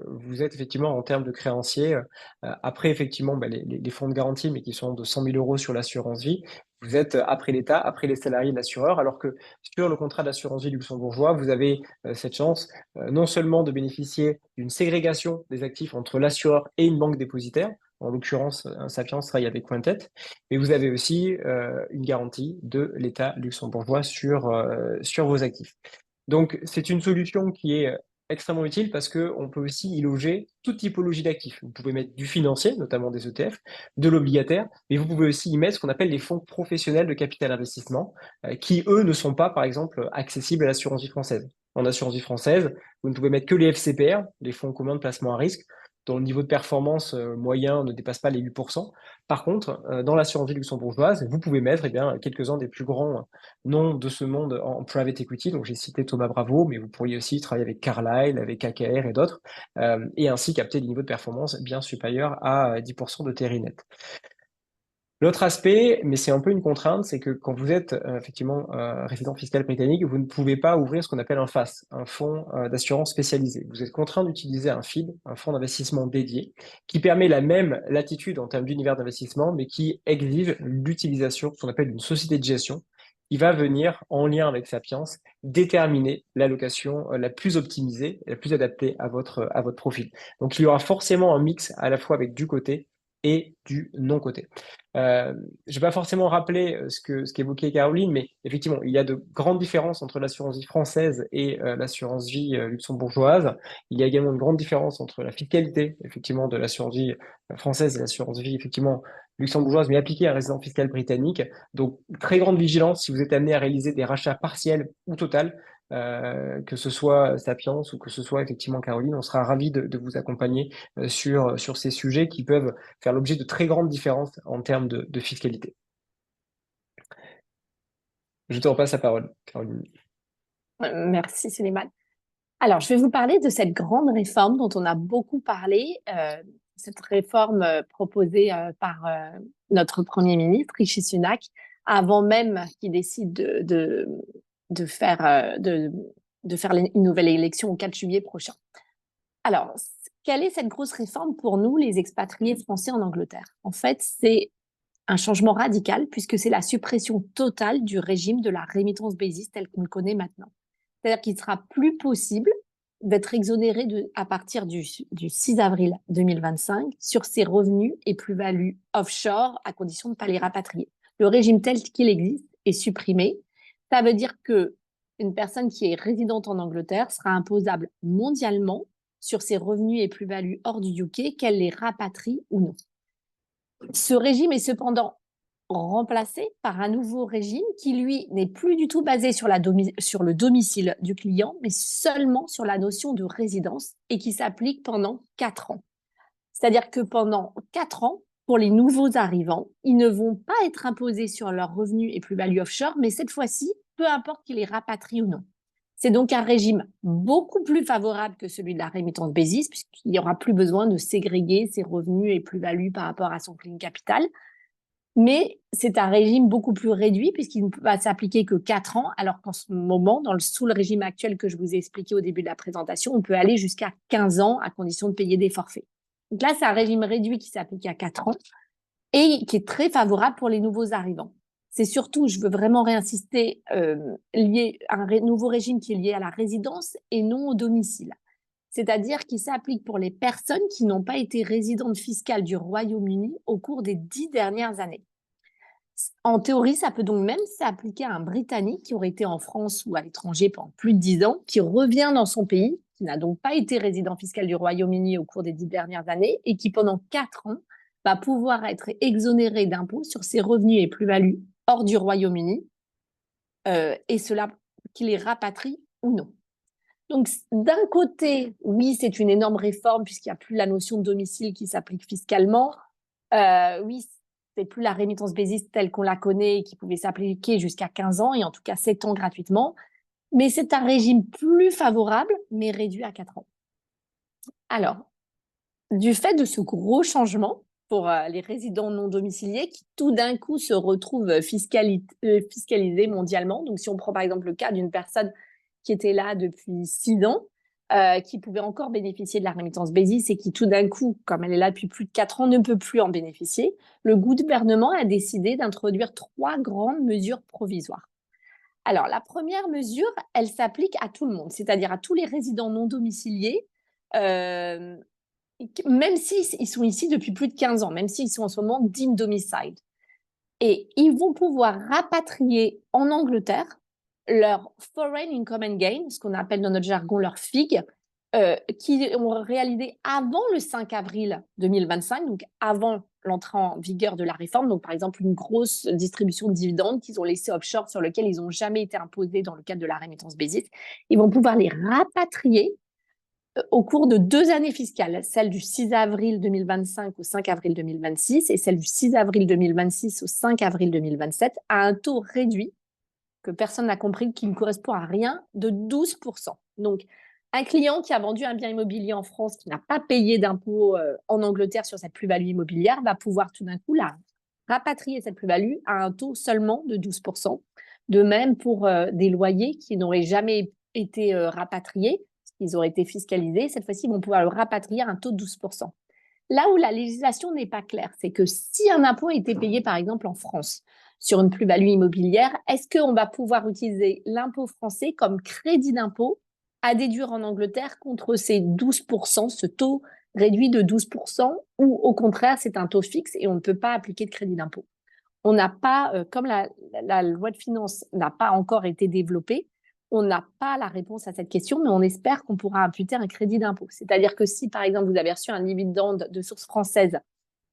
vous êtes effectivement en termes de créanciers, après effectivement les fonds de garantie, mais qui sont de 100 000 euros sur l'assurance vie, vous êtes après l'État, après les salariés de l'assureur, alors que sur le contrat d'assurance vie luxembourgeois, vous avez cette chance non seulement de bénéficier d'une ségrégation des actifs entre l'assureur et une banque dépositaire, en l'occurrence, Sapiens travaille avec Quintet, mais vous avez aussi une garantie de l'État luxembourgeois sur vos actifs. Donc, c'est une solution qui est extrêmement utile parce qu'on peut aussi y loger toute typologie d'actifs. Vous pouvez mettre du financier, notamment des ETF, de l'obligataire, mais vous pouvez aussi y mettre ce qu'on appelle les fonds professionnels de capital investissement, qui, eux, ne sont pas, par exemple, accessibles à l'assurance vie française. En assurance vie française, vous ne pouvez mettre que les FCPR, les fonds communs de placement à risque, dont le niveau de performance moyen ne dépasse pas les 8%. Par contre, dans l'assurance vie luxembourgeoise, vous pouvez mettre quelques-uns des plus grands noms de ce monde en private equity. Donc, j'ai cité Thomas Bravo, mais vous pourriez aussi travailler avec Carlyle, avec KKR et d'autres, et ainsi capter des niveaux de performance bien supérieurs à 10% de TRI net. L'autre aspect, mais c'est un peu une contrainte, c'est que quand vous êtes effectivement résident fiscal britannique, vous ne pouvez pas ouvrir ce qu'on appelle un FAS, un fonds d'assurance spécialisé. Vous êtes contraint d'utiliser un FID, un fonds d'investissement dédié, qui permet la même latitude en termes d'univers d'investissement, mais qui exige l'utilisation de ce qu'on appelle une société de gestion, qui va venir, en lien avec Sapiens, déterminer l'allocation la plus optimisée, la plus adaptée à votre profil. Donc il y aura forcément un mix à la fois avec du côté et du non-côté. Je ne vais pas forcément rappeler ce qu'évoquait Caroline, mais effectivement, il y a de grandes différences entre l'assurance vie française et l'assurance vie luxembourgeoise. Il y a également une grande différence entre la fiscalité, effectivement, de l'assurance vie française et l'assurance vie, effectivement, luxembourgeoise, mais appliquée à un résident fiscal britannique. Donc, très grande vigilance si vous êtes amené à réaliser des rachats partiels ou totaux, que ce soit Sapiens ou que ce soit effectivement Caroline, on sera ravis de vous accompagner sur ces sujets qui peuvent faire l'objet de très grandes différences en termes de fiscalité. Je te repasse la parole, Caroline. Merci, Suleiman. Alors, je vais vous parler de cette grande réforme dont on a beaucoup parlé, cette réforme proposée par notre Premier ministre, Rishi Sunak, avant même qu'il décide de faire une nouvelle élection au 4 juillet prochain. Alors, quelle est cette grosse réforme pour nous, les expatriés français en Angleterre? En fait, c'est un changement radical puisque c'est la suppression totale du régime de la remittance basis tel qu'on le connaît maintenant. C'est-à-dire qu'il ne sera plus possible d'être exonéré à partir du 6 avril 2025 sur ses revenus et plus-values offshore à condition de ne pas les rapatrier. Le régime tel qu'il existe est supprimé. Ça veut dire que une personne qui est résidente en Angleterre sera imposable mondialement sur ses revenus et plus-values hors du UK, qu'elle les rapatrie ou non. Ce régime est cependant remplacé par un nouveau régime qui, lui, n'est plus du tout basé sur le domicile du client, mais seulement sur la notion de résidence et qui s'applique pendant 4 ans. C'est-à-dire que pendant 4 ans, pour les nouveaux arrivants, ils ne vont pas être imposés sur leurs revenus et plus-values offshore, mais cette fois-ci, peu importe qu'ils les rapatrient ou non. C'est donc un régime beaucoup plus favorable que celui de la remittance basis, puisqu'il n'y aura plus besoin de ségréguer ses revenus et plus-values par rapport à son clean capital. Mais c'est un régime beaucoup plus réduit, puisqu'il ne va s'appliquer que 4 ans, alors qu'en ce moment, sous le régime actuel que je vous ai expliqué au début de la présentation, on peut aller jusqu'à 15 ans à condition de payer des forfaits. Donc là, c'est un régime réduit qui s'applique à 4 ans et qui est très favorable pour les nouveaux arrivants. C'est surtout, je veux vraiment réinsister, lié à un nouveau régime qui est lié à la résidence et non au domicile. C'est-à-dire qu'il s'applique pour les personnes qui n'ont pas été résidentes fiscales du Royaume-Uni au cours des 10 dernières années. En théorie, ça peut donc même s'appliquer à un Britannique qui aurait été en France ou à l'étranger pendant plus de 10 ans, qui revient dans son pays, qui n'a donc pas été résident fiscal du Royaume-Uni au cours des 10 dernières années et qui, pendant 4 ans, va pouvoir être exonéré d'impôts sur ses revenus et plus-values hors du Royaume-Uni, et cela qu'il les rapatrie ou non. Donc, d'un côté, oui, c'est une énorme réforme puisqu'il n'y a plus la notion de domicile qui s'applique fiscalement. Oui, c'est plus la remittance basis telle qu'on la connaît et qui pouvait s'appliquer jusqu'à 15 ans et en tout cas 7 ans gratuitement. Mais c'est un régime plus favorable, mais réduit à 4 ans. Alors, du fait de ce gros changement pour les résidents non domiciliés qui tout d'un coup se retrouvent fiscalisés mondialement. Donc, si on prend par exemple le cas d'une personne qui était là depuis 6 ans, qui pouvait encore bénéficier de la remittance basis et qui tout d'un coup, comme elle est là depuis plus de 4 ans, ne peut plus en bénéficier, le gouvernement a décidé d'introduire 3 grandes mesures provisoires. Alors, la première mesure, elle s'applique à tout le monde, c'est-à-dire à tous les résidents non domiciliés, même s'ils sont ici depuis plus de 15 ans, même s'ils sont en ce moment deemed domiciled. Et ils vont pouvoir rapatrier en Angleterre leur Foreign Income and Gain, ce qu'on appelle dans notre jargon leur FIG, qui ont réalisé avant le 5 avril 2025, donc avant l'entrée en vigueur de la réforme. Donc, par exemple, une grosse distribution de dividendes qu'ils ont laissé offshore sur lequel ils n'ont jamais été imposés dans le cadre de la remittance basis. Ils vont pouvoir les rapatrier au cours de 2 années fiscales, celle du 6 avril 2025 au 5 avril 2026 et celle du 6 avril 2026 au 5 avril 2027, à un taux réduit, que personne n'a compris, qui ne correspond à rien, de 12%. Donc, un client qui a vendu un bien immobilier en France, qui n'a pas payé d'impôt en Angleterre sur cette plus-value immobilière, va pouvoir tout d'un coup rapatrier cette plus-value à un taux seulement de 12%. De même pour des loyers qui n'auraient jamais été rapatriés, ils auraient été fiscalisés. Cette fois-ci, ils vont pouvoir le rapatrier à un taux de 12%. Là où la législation n'est pas claire, c'est que si un impôt a été payé, par exemple, en France, sur une plus-value immobilière, est-ce qu'on va pouvoir utiliser l'impôt français comme crédit d'impôt à déduire en Angleterre contre ces 12%, ce taux réduit de 12%, ou au contraire, c'est un taux fixe et on ne peut pas appliquer de crédit d'impôt? On n'a pas, comme la loi de finances n'a pas encore été développée, on n'a pas la réponse à cette question, mais on espère qu'on pourra imputer un crédit d'impôt. C'est-à-dire que si, par exemple, vous avez reçu un dividende de source française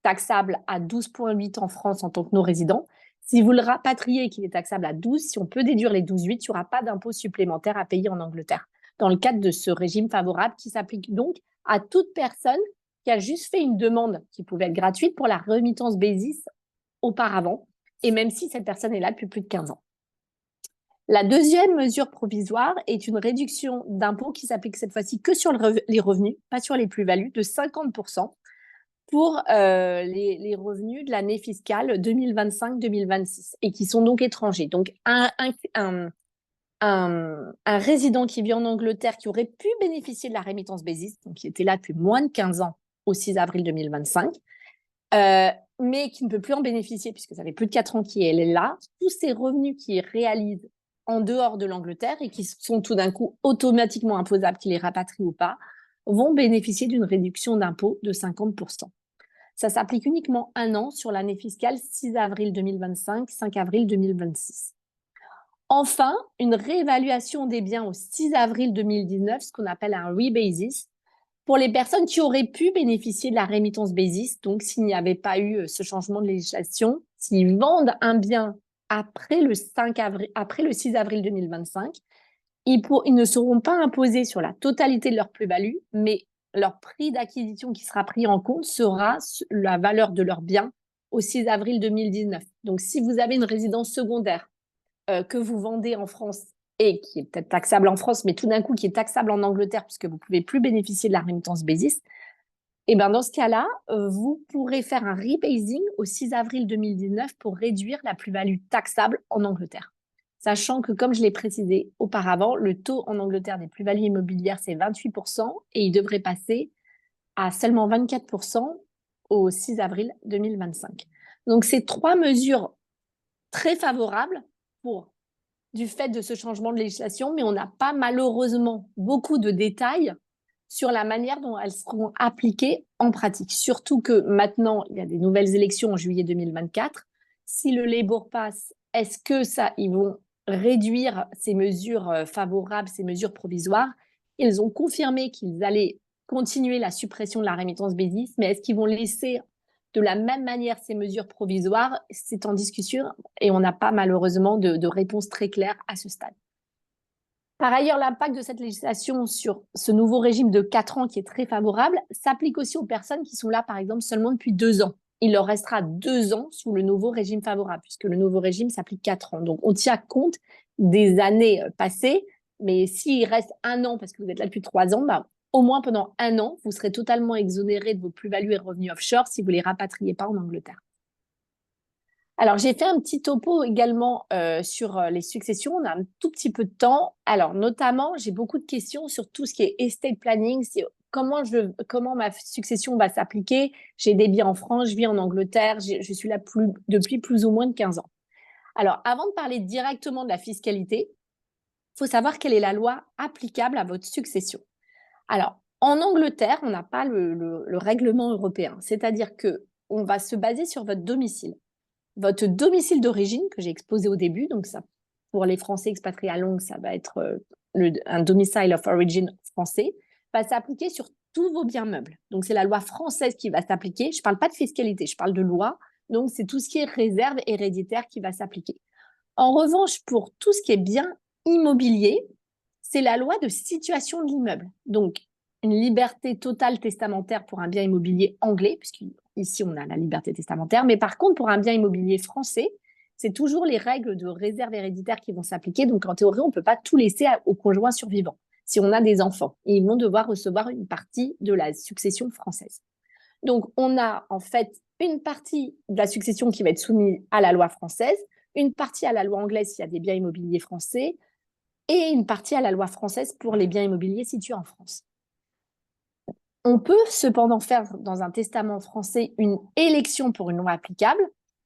taxable à 12,8 en France en tant que non-résident, si vous le rapatriez et qu'il est taxable à 12, si on peut déduire les 12,8, il n'y aura pas d'impôt supplémentaire à payer en Angleterre, dans le cadre de ce régime favorable qui s'applique donc à toute personne qui a juste fait une demande qui pouvait être gratuite pour la remittance basis auparavant, et même si cette personne est là depuis plus de 15 ans. La deuxième mesure provisoire est une réduction d'impôt qui s'applique cette fois-ci que sur les revenus, pas sur les plus-values, de 50% pour les revenus de l'année fiscale 2025-2026 et qui sont donc étrangers. Donc, un un résident qui vit en Angleterre qui aurait pu bénéficier de la rémittance BASIS, donc qui était là depuis moins de 15 ans au 6 avril 2025, mais qui ne peut plus en bénéficier puisque ça fait plus de 4 ans qu'elle est là, tous ces revenus qu'il réalise en dehors de l'Angleterre et qui sont tout d'un coup automatiquement imposables, qu'il les rapatrie ou pas, vont bénéficier d'une réduction d'impôt de 50%. Ça s'applique uniquement un an sur l'année fiscale 6 avril 2025, 5 avril 2026. Enfin, une réévaluation des biens au 6 avril 2019, ce qu'on appelle un rebasis, pour les personnes qui auraient pu bénéficier de la rémittance BASIS, donc s'il n'y avait pas eu ce changement de législation, s'ils vendent un bien après le 6 avril 2025, ils ne seront pas imposés sur la totalité de leur plus-value, mais leur prix d'acquisition qui sera pris en compte sera la valeur de leur bien au 6 avril 2019. Donc, si vous avez une résidence secondaire que vous vendez en France et qui est peut-être taxable en France, mais tout d'un coup qui est taxable en Angleterre puisque vous ne pouvez plus bénéficier de la rémittance BASIS, et ben dans ce cas-là, vous pourrez faire un rebasing au 6 avril 2019 pour réduire la plus-value taxable en Angleterre. Sachant que, comme je l'ai précisé auparavant, le taux en Angleterre des plus-values immobilières, c'est 28% et il devrait passer à seulement 24% au 6 avril 2025. Donc, c'est 3 mesures très favorables du fait de ce changement de législation, mais on n'a pas malheureusement beaucoup de détails sur la manière dont elles seront appliquées en pratique. Surtout que maintenant, il y a des nouvelles élections en juillet 2024. Si le Labour passe, est-ce que ils vont réduire ces mesures favorables, ces mesures provisoires? Ils ont confirmé qu'ils allaient continuer la suppression de la rémittance BASIS, mais est-ce qu'ils vont laisser de la même manière ces mesures provisoires? C'est en discussion et on n'a pas malheureusement de réponse très claire à ce stade. Par ailleurs, l'impact de cette législation sur ce nouveau régime de 4 ans qui est très favorable s'applique aussi aux personnes qui sont là, par exemple, seulement depuis 2 ans. Il leur restera 2 ans sous le nouveau régime favorable, puisque le nouveau régime s'applique 4 ans. Donc, on tient compte des années passées, mais s'il reste 1 an, parce que vous êtes là depuis 3 ans, au moins pendant 1 an, vous serez totalement exonéré de vos plus-values et revenus offshore si vous ne les rapatriez pas en Angleterre. Alors, j'ai fait un petit topo également sur les successions. On a un tout petit peu de temps. Alors, notamment, j'ai beaucoup de questions sur tout ce qui est estate planning. Comment ma succession va s'appliquer? J'ai des biens en France, je vis en Angleterre, je suis là depuis plus ou moins de 15 ans. Alors, avant de parler directement de la fiscalité, il faut savoir quelle est la loi applicable à votre succession. Alors, en Angleterre, on n'a pas le règlement européen. C'est-à-dire qu'on va se baser sur votre domicile. Votre domicile d'origine, que j'ai exposé au début, donc ça, pour les Français expatriés à Londres, ça va être un domicile of origin français, va s'appliquer sur tous vos biens meubles. Donc, c'est la loi française qui va s'appliquer. Je ne parle pas de fiscalité, je parle de loi. Donc, c'est tout ce qui est réserve héréditaire qui va s'appliquer. En revanche, pour tout ce qui est bien immobilier, c'est la loi de situation de l'immeuble. Donc, une liberté totale testamentaire pour un bien immobilier anglais, puisqu'ici, on a la liberté testamentaire. Mais par contre, pour un bien immobilier français, c'est toujours les règles de réserve héréditaire qui vont s'appliquer. Donc, en théorie, on ne peut pas tout laisser au conjoint survivant si on a des enfants. Et ils vont devoir recevoir une partie de la succession française. Donc, on a en fait une partie de la succession qui va être soumise à la loi française, une partie à la loi anglaise s'il y a des biens immobiliers français, et une partie à la loi française pour les biens immobiliers situés en France. On peut cependant faire dans un testament français une élection pour une loi applicable.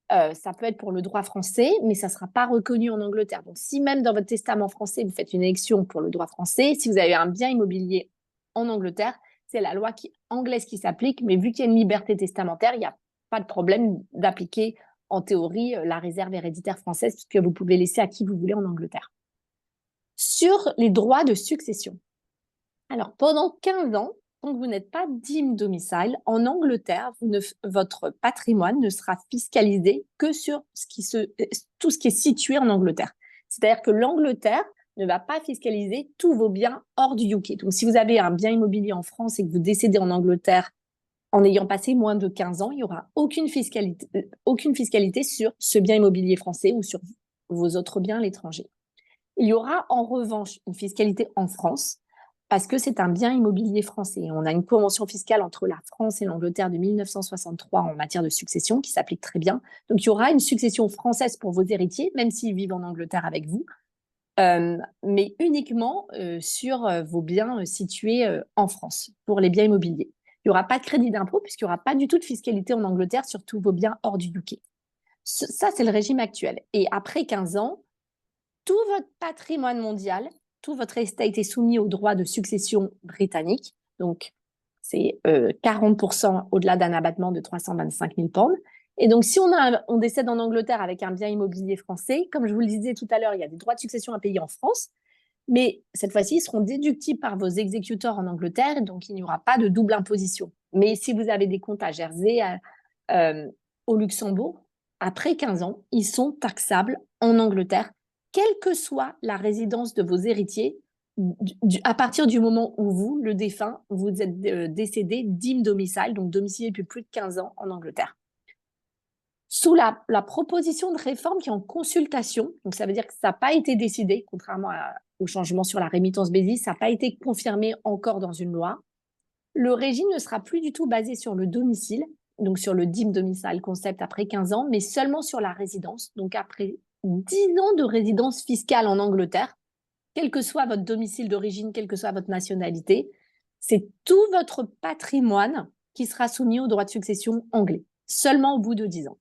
Ça peut être pour le droit français, mais ça ne sera pas reconnu en Angleterre. Donc, si même dans votre testament français, vous faites une élection pour le droit français, si vous avez un bien immobilier en Angleterre, c'est la loi anglaise qui s'applique, mais vu qu'il y a une liberté testamentaire, il n'y a pas de problème d'appliquer en théorie la réserve héréditaire française, puisque vous pouvez laisser à qui vous voulez en Angleterre. Sur les droits de succession. Alors, pendant 15 ans, tant que vous n'êtes pas deemed domicile, en Angleterre, votre patrimoine ne sera fiscalisé que sur tout ce qui est situé en Angleterre. C'est-à-dire que l'Angleterre ne va pas fiscaliser tous vos biens hors du UK. Donc, si vous avez un bien immobilier en France et que vous décédez en Angleterre en ayant passé moins de 15 ans, il n'y aura aucune fiscalité sur ce bien immobilier français ou sur vos autres biens à l'étranger. Il y aura en revanche une fiscalité en France parce que c'est un bien immobilier français. On a une convention fiscale entre la France et l'Angleterre de 1963 en matière de succession qui s'applique très bien. Donc, il y aura une succession française pour vos héritiers, même s'ils vivent en Angleterre avec vous. mais uniquement sur vos biens situés en France, pour les biens immobiliers. Il n'y aura pas de crédit d'impôt puisqu'il n'y aura pas du tout de fiscalité en Angleterre sur tous vos biens hors du UK. Ça, c'est le régime actuel. Et après 15 ans, tout votre patrimoine mondial, tout votre estate est soumis au droit de succession britannique. Donc, c'est 40% au-delà d'un abattement de 325 000 pounds. Et donc, si on décède en Angleterre avec un bien immobilier français, comme je vous le disais tout à l'heure, il y a des droits de succession à payer en France, mais cette fois-ci, ils seront déductibles par vos exécuteurs en Angleterre, donc il n'y aura pas de double imposition. Mais si vous avez des comptes à Jersey, au Luxembourg, après 15 ans, ils sont taxables en Angleterre, quelle que soit la résidence de vos héritiers, à partir du moment où vous, le défunt, vous êtes décédé d'IM domicile, donc domicilié depuis plus de 15 ans en Angleterre. Sous la proposition de réforme qui est en consultation, donc ça veut dire que ça n'a pas été décidé, contrairement au changement sur la rémittance BESIS, ça n'a pas été confirmé encore dans une loi. Le régime ne sera plus du tout basé sur le domicile, donc sur le DIM domicile concept après 15 ans, mais seulement sur la résidence. Donc après 10 ans de résidence fiscale en Angleterre, quel que soit votre domicile d'origine, quelle que soit votre nationalité, c'est tout votre patrimoine qui sera soumis au droit de succession anglais, seulement au bout de 10 ans.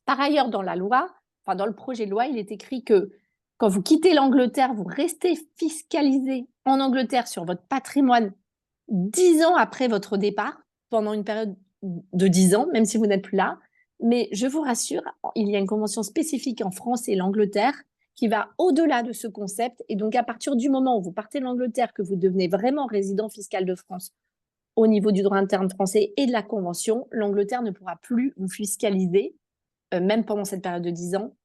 Par ailleurs, dans la loi, enfin dans le projet de loi, il est écrit que quand vous quittez l'Angleterre, vous restez fiscalisé en Angleterre sur votre patrimoine 10 ans après votre départ, pendant une période de 10 ans, même si vous n'êtes plus là. Mais je vous rassure, il y a une convention spécifique en France et l'Angleterre qui va au-delà de ce concept. Et donc, à partir du moment où vous partez de l'Angleterre, que vous devenez vraiment résident fiscal de France au niveau du droit interne français et de la convention, l'Angleterre ne pourra plus vous fiscaliser, même pendant cette période de 10 ans,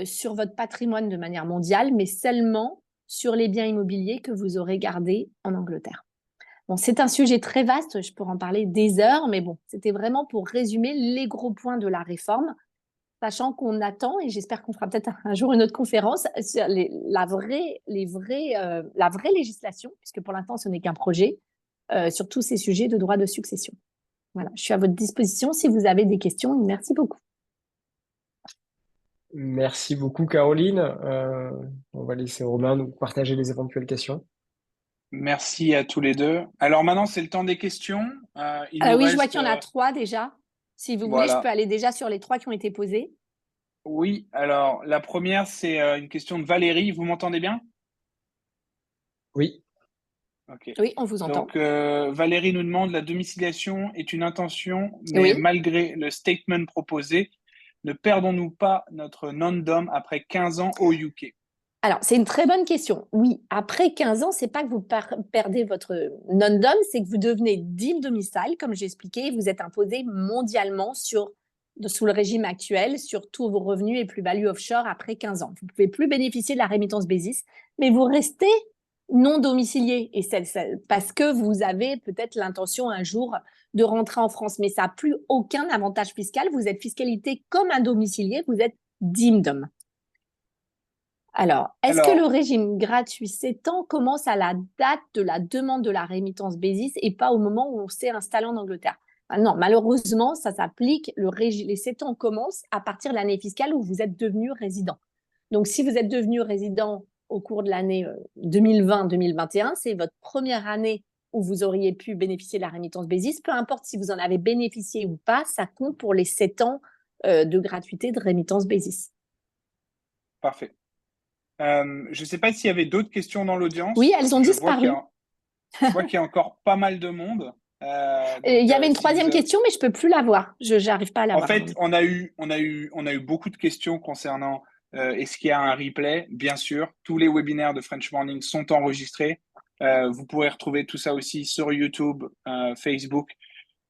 sur votre patrimoine de manière mondiale, mais seulement sur les biens immobiliers que vous aurez gardés en Angleterre. Bon, c'est un sujet très vaste, je pourrais en parler des heures, mais bon, c'était vraiment pour résumer les gros points de la réforme, sachant qu'on attend, et j'espère qu'on fera peut-être un jour une autre conférence, sur la vraie législation, puisque pour l'instant, ce n'est qu'un projet, sur tous ces sujets de droit de succession. Voilà, je suis à votre disposition si vous avez des questions. Merci beaucoup. Merci beaucoup, Caroline. On va laisser Romain nous partager les éventuelles questions. Merci à tous les deux. Alors maintenant, c'est le temps des questions. Il nous Oui, reste, je vois qu'il y en a 3 déjà. Si vous voulez, je peux aller déjà sur les 3 qui ont été posés. Oui, alors la première, c'est une question de Valérie. Vous m'entendez bien? Oui. Ok. Oui, on vous entend. Donc, Valérie nous demande, la domiciliation est une intention, mais Oui. malgré le statement proposé, ne perdons-nous pas notre non-dom après 15 ans au UK? Alors, c'est une très bonne question. Oui, après 15 ans, c'est pas que vous perdez votre non-dom, c'est que vous devenez DIM domicile, comme j'ai expliqué, vous êtes imposé mondialement sous le régime actuel sur tous vos revenus et plus-values offshore après 15 ans. Vous ne pouvez plus bénéficier de la rémittance BESIS, mais vous restez non domicilié, et parce que vous avez peut-être l'intention un jour de rentrer en France, mais ça n'a plus aucun avantage fiscal. Vous êtes fiscalité comme un domicilié, vous êtes DIM dom. Alors, est-ce que le régime gratuit s'étend commence à la date de la demande de la rémittance BESIS et pas au moment où on s'est installé en Angleterre? Non, malheureusement, ça s'applique, les 7 ans commencent à partir de l'année fiscale où vous êtes devenu résident. Donc, si vous êtes devenu résident au cours de l'année 2020-2021, c'est votre première année où vous auriez pu bénéficier de la rémittance BESIS. Peu importe si vous en avez bénéficié ou pas, ça compte pour les 7 ans de gratuité de rémittance BESIS. Parfait. Je ne sais pas s'il y avait d'autres questions dans l'audience. Oui, elles ont disparu. Je vois qu'il y a encore pas mal de monde. Il y avait une troisième question, mais je ne peux plus la voir. Je n'arrive pas à la voir. En fait, on a eu beaucoup de questions concernant est-ce qu'il y a un replay? Bien sûr, tous les webinaires de French Morning sont enregistrés. Vous pourrez retrouver tout ça aussi sur YouTube, Facebook.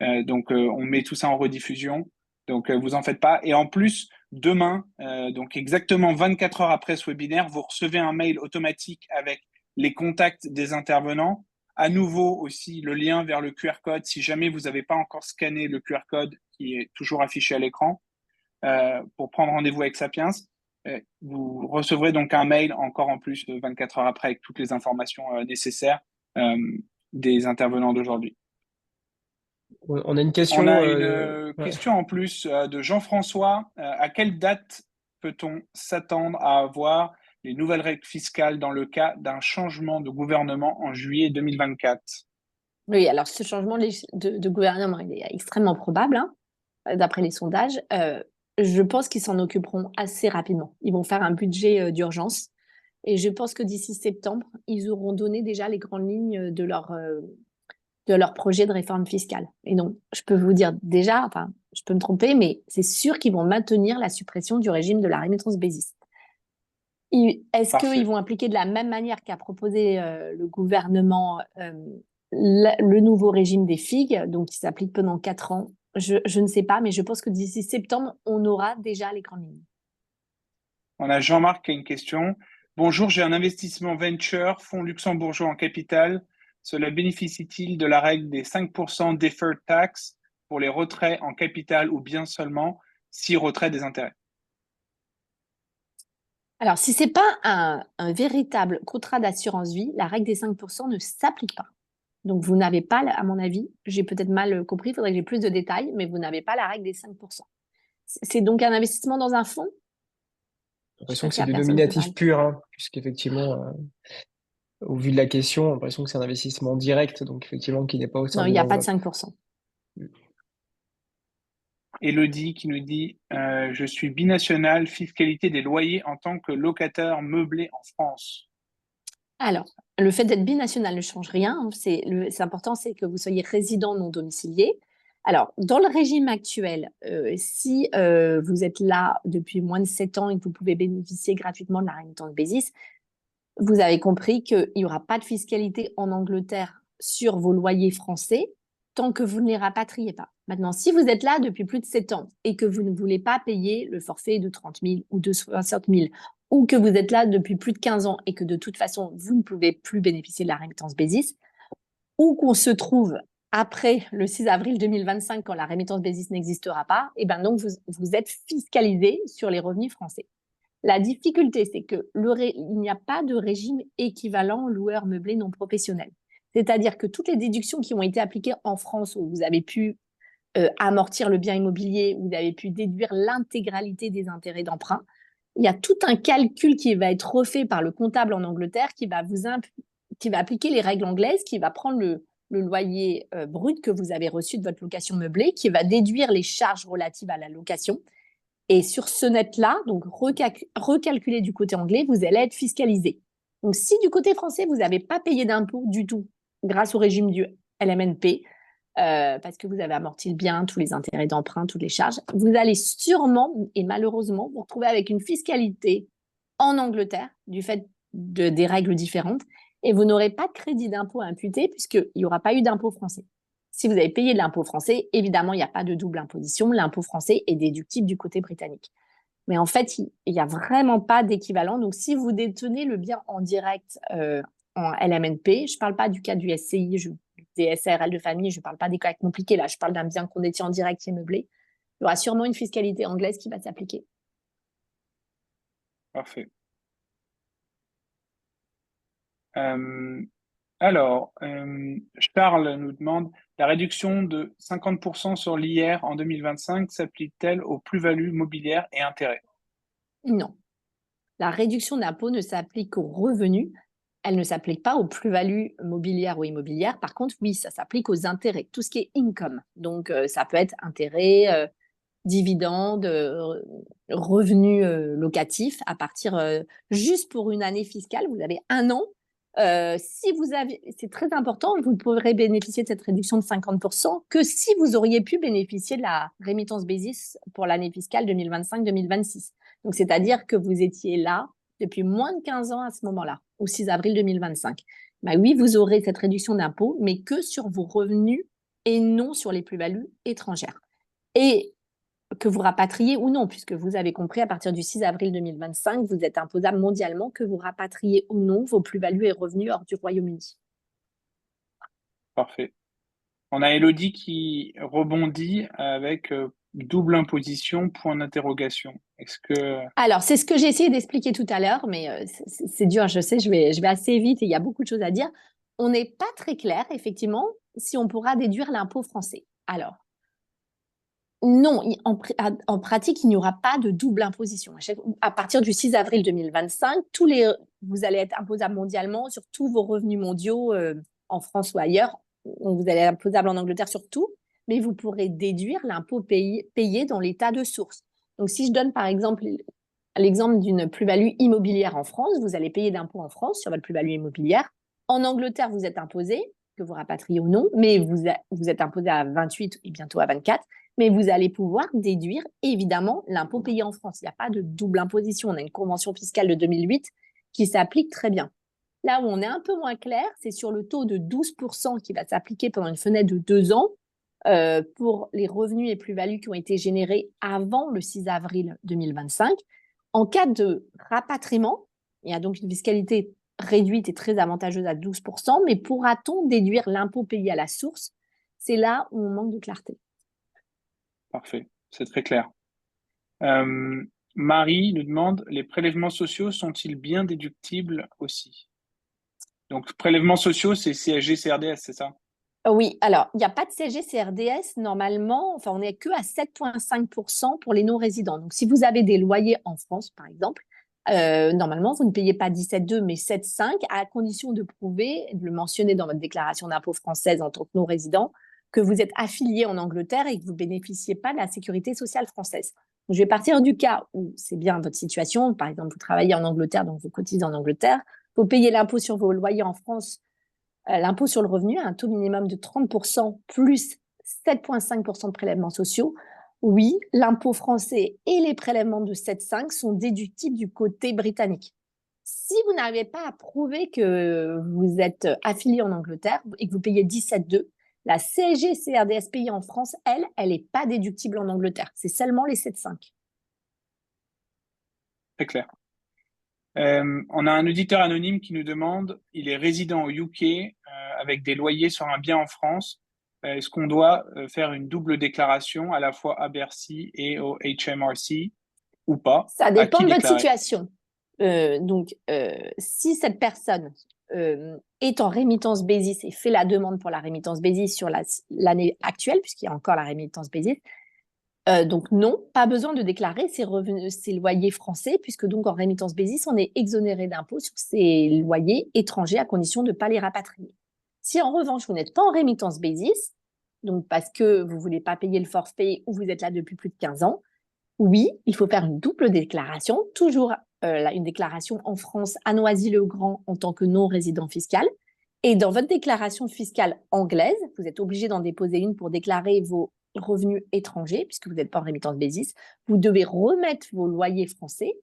Donc, on met tout ça en rediffusion. Donc, vous en faites pas. Et en plus, demain, donc exactement 24 heures après ce webinaire, vous recevez un mail automatique avec les contacts des intervenants. À nouveau aussi le lien vers le QR code si jamais vous n'avez pas encore scanné le QR code qui est toujours affiché à l'écran pour prendre rendez-vous avec Sapiens. Vous recevrez donc un mail encore en plus de 24 heures après avec toutes les informations nécessaires des intervenants d'aujourd'hui. On a une question. On a une question en plus de Jean-François. À quelle date peut-on s'attendre à avoir les nouvelles règles fiscales dans le cas d'un changement de gouvernement en juillet 2024? Oui, alors ce changement de gouvernement, il est extrêmement probable, hein, d'après les sondages. Je pense qu'ils s'en occuperont assez rapidement. Ils vont faire un budget d'urgence. Et je pense que d'ici septembre, ils auront donné déjà les grandes lignes de leur projet de réforme fiscale. Et donc, je peux vous dire déjà, enfin, je peux me tromper, mais c'est sûr qu'ils vont maintenir la suppression du régime de la rémittance bésiste. Est-ce Parfait. qu'ils vont appliquer de la même manière qu'a proposé le gouvernement le nouveau régime des FIG, donc qui s'applique pendant 4 ans? Je ne sais pas, mais je pense que d'ici septembre, on aura déjà les grandes lignes. On a Jean-Marc qui a une question. Bonjour, j'ai un investissement venture, fonds luxembourgeois en capital. Cela bénéficie-t-il de la règle des 5% deferred tax pour les retraits en capital ou bien seulement si retrait des intérêts? Alors, si ce n'est pas un véritable contrat d'assurance vie, la règle des 5% ne s'applique pas. Donc, vous n'avez pas, à mon avis, j'ai peut-être mal compris, il faudrait que j'ai plus de détails, mais vous n'avez pas la règle des 5%. C'est donc un investissement dans un fonds? J'ai l'impression que c'est J'espère du qu'il y a personne qui nominatif parle. pur, hein, puisqu'effectivement, au vu de la question, j'ai l'impression que c'est un investissement direct, donc effectivement, qui n'est pas au sein Non, il d'une n'y a pas de enveloppe. 5%. Elodie qui nous dit je suis binational, fiscalité des loyers en tant que locataire meublé en France. Alors, le fait d'être binational ne change rien, hein. C'est important, c'est que vous soyez résident non domicilié. Alors, dans le régime actuel, si vous êtes là depuis moins de 7 ans et que vous pouvez bénéficier gratuitement de la rémittance BESIS, vous avez compris qu'il n'y aura pas de fiscalité en Angleterre sur vos loyers français tant que vous ne les rapatriez pas. Maintenant, si vous êtes là depuis plus de 7 ans et que vous ne voulez pas payer le forfait de 30 000 ou de 60 000, ou que vous êtes là depuis plus de 15 ans et que de toute façon, vous ne pouvez plus bénéficier de la rémittance BESIS, ou qu'on se trouve après le 6 avril 2025 quand la rémittance BESIS n'existera pas, et ben donc vous êtes fiscalisé sur les revenus français. La difficulté, c'est que il n'y a pas de régime équivalent loueur meublé non professionnel. C'est-à-dire que toutes les déductions qui ont été appliquées en France, où vous avez pu amortir le bien immobilier, où vous avez pu déduire l'intégralité des intérêts d'emprunt, il y a tout un calcul qui va être refait par le comptable en Angleterre qui va appliquer les règles anglaises, qui va prendre le loyer brut que vous avez reçu de votre location meublée, qui va déduire les charges relatives à la location. Et sur ce net-là, donc recalculé du côté anglais, vous allez être fiscalisé. Donc, si du côté français, vous n'avez pas payé d'impôt du tout grâce au régime du LMNP, parce que vous avez amorti le bien, tous les intérêts d'emprunt, toutes les charges, vous allez sûrement et malheureusement vous retrouver avec une fiscalité en Angleterre du fait des règles différentes et vous n'aurez pas de crédit d'impôt à imputer puisqu'il n'y aura pas eu d'impôt français. Si vous avez payé de l'impôt français, évidemment, il n'y a pas de double imposition. L'impôt français est déductible du côté britannique. Mais en fait, il n'y a vraiment pas d'équivalent. Donc, si vous détenez le bien en direct en LMNP, je ne parle pas du cas du SCI, des SARL de famille, je ne parle pas des cas compliqués. Là, je parle d'un bien qu'on détient en direct qui est meublé. Il y aura sûrement une fiscalité anglaise qui va s'appliquer. Parfait. Alors, Charles nous demande, la réduction de 50% sur l'IR en 2025 s'applique-t-elle aux plus-values mobilières et intérêts? Non. La réduction d'impôt ne s'applique qu'aux revenus. Elle ne s'applique pas aux plus-values mobilières ou immobilières. Par contre, oui, ça s'applique aux intérêts, tout ce qui est income. Donc, ça peut être intérêts, dividendes, revenus locatifs à partir juste pour une année fiscale. Vous avez 1 an. Si vous avez, c'est très important, vous ne pourrez bénéficier de cette réduction de 50% que si vous auriez pu bénéficier de la rémittance BESIS pour l'année fiscale 2025-2026. Donc, c'est-à-dire que vous étiez là depuis moins de 15 ans à ce moment-là, au 6 avril 2025. Ben oui, vous aurez cette réduction d'impôt, mais que sur vos revenus et non sur les plus-values étrangères. Et que vous rapatriez ou non, puisque vous avez compris, à partir du 6 avril 2025, vous êtes imposable mondialement, que vous rapatriez ou non vos plus-values et revenus hors du Royaume-Uni. Parfait. On a Elodie qui rebondit avec double imposition, point d'interrogation. Est-ce que... Alors, c'est ce que j'ai essayé d'expliquer tout à l'heure, mais c'est dur, je sais, je vais assez vite et il y a beaucoup de choses à dire. On n'est pas très clair, effectivement, si on pourra déduire l'impôt français. Alors, Non, en pratique, il n'y aura pas de double imposition. À partir du 6 avril 2025, vous allez être imposable mondialement sur tous vos revenus mondiaux en France ou ailleurs. Donc, vous allez être imposable en Angleterre sur tout, mais vous pourrez déduire l'impôt payé dans l'état de source. Donc, si je donne par exemple l'exemple d'une plus-value immobilière en France, vous allez payer d'impôt en France sur votre plus-value immobilière. En Angleterre, vous êtes imposé, que vous rapatriez ou non, mais vous êtes imposé à 28 et bientôt à 24. Mais vous allez pouvoir déduire évidemment l'impôt payé en France. Il n'y a pas de double imposition. On a une convention fiscale de 2008 qui s'applique très bien. Là où on est un peu moins clair, c'est sur le taux de 12% qui va s'appliquer pendant une fenêtre de 2 ans pour les revenus et plus-values qui ont été générés avant le 6 avril 2025. En cas de rapatriement, il y a donc une fiscalité réduite et très avantageuse à 12%, mais pourra-t-on déduire l'impôt payé à la source? C'est là où on manque de clarté. Parfait, c'est très clair. Marie nous demande, les prélèvements sociaux sont-ils bien déductibles aussi? Donc, prélèvements sociaux, c'est CSG, CRDS, c'est ça? Oui, alors, il n'y a pas de CSG, CRDS normalement, enfin, on n'est que à 7,5% pour les non-résidents. Donc, si vous avez des loyers en France, par exemple, normalement, vous ne payez pas 17,2 mais 7,5 à condition de prouver, de le mentionner dans votre déclaration d'impôt française en tant que non-résident, que vous êtes affilié en Angleterre et que vous ne bénéficiez pas de la sécurité sociale française. Donc, je vais partir du cas où c'est bien votre situation. Par exemple, vous travaillez en Angleterre, donc vous cotisez en Angleterre. Vous payez l'impôt sur vos loyers en France, l'impôt sur le revenu à un taux minimum de 30% plus 7,5% de prélèvements sociaux. Oui, l'impôt français et les prélèvements de 7,5 sont déductibles du côté britannique. Si vous n'arrivez pas à prouver que vous êtes affilié en Angleterre et que vous payez 17,2, la CSG CRDS payée en France, elle n'est pas déductible en Angleterre. C'est seulement les 7,5. Très clair. On a un auditeur anonyme qui nous demande, il est résident au UK avec des loyers sur un bien en France. Est-ce qu'on doit faire une double déclaration à la fois à Bercy et au HMRC ou pas? Ça À dépend qui de votre déclarer? situation. Si cette personne est en rémittance basis et fait la demande pour la rémittance basis sur l'année actuelle, puisqu'il y a encore la rémittance basis, donc non, pas besoin de déclarer ses revenus, ses loyers français, puisque donc en rémittance basis, on est exonéré d'impôts sur ses loyers étrangers à condition de ne pas les rapatrier. Si en revanche, vous n'êtes pas en rémittance basis, donc parce que vous ne voulez pas payer le forfait ou vous êtes là depuis plus de 15 ans, oui, il faut faire une double déclaration, toujours une déclaration en France à Noisy-le-Grand en tant que non-résident fiscal. Et dans votre déclaration fiscale anglaise, vous êtes obligé d'en déposer une pour déclarer vos revenus étrangers, puisque vous n'êtes pas en rémittance basis. Vous devez remettre vos loyers français,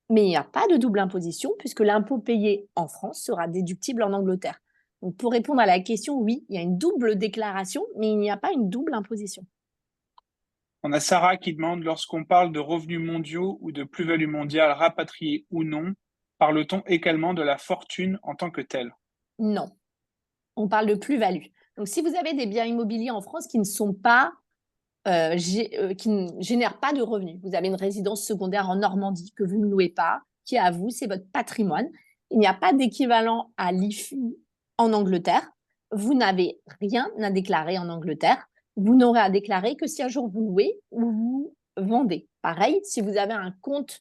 mais il n'y a pas de double imposition, puisque l'impôt payé en France sera déductible en Angleterre. Donc, pour répondre à la question, oui, il y a une double déclaration, mais il n'y a pas une double imposition. On a Sarah qui demande, lorsqu'on parle de revenus mondiaux ou de plus-value mondiale rapatriée ou non, parle-t-on également de la fortune en tant que telle? Non, on parle de plus-value. Donc, si vous avez des biens immobiliers en France qui ne sont pas, qui ne génèrent pas de revenus, vous avez une résidence secondaire en Normandie que vous ne louez pas, qui est à vous, c'est votre patrimoine. Il n'y a pas d'équivalent à l'IFI en Angleterre. Vous n'avez rien à déclarer en Angleterre. Vous n'aurez à déclarer que si un jour vous louez ou vous vendez. Pareil, si vous avez un compte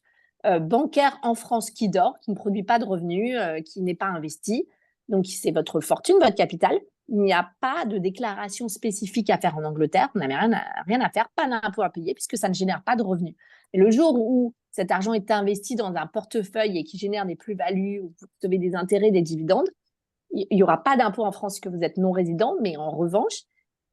bancaire en France qui dort, qui ne produit pas de revenus, qui n'est pas investi, donc c'est votre fortune, votre capital. Il n'y a pas de déclaration spécifique à faire en Angleterre. Vous n'avez rien à faire, pas d'impôt à payer puisque ça ne génère pas de revenus. Et le jour où cet argent est investi dans un portefeuille et qui génère des plus-values, ou vous recevez des intérêts, des dividendes, il n'y aura pas d'impôt en France que vous êtes non-résident, mais en revanche,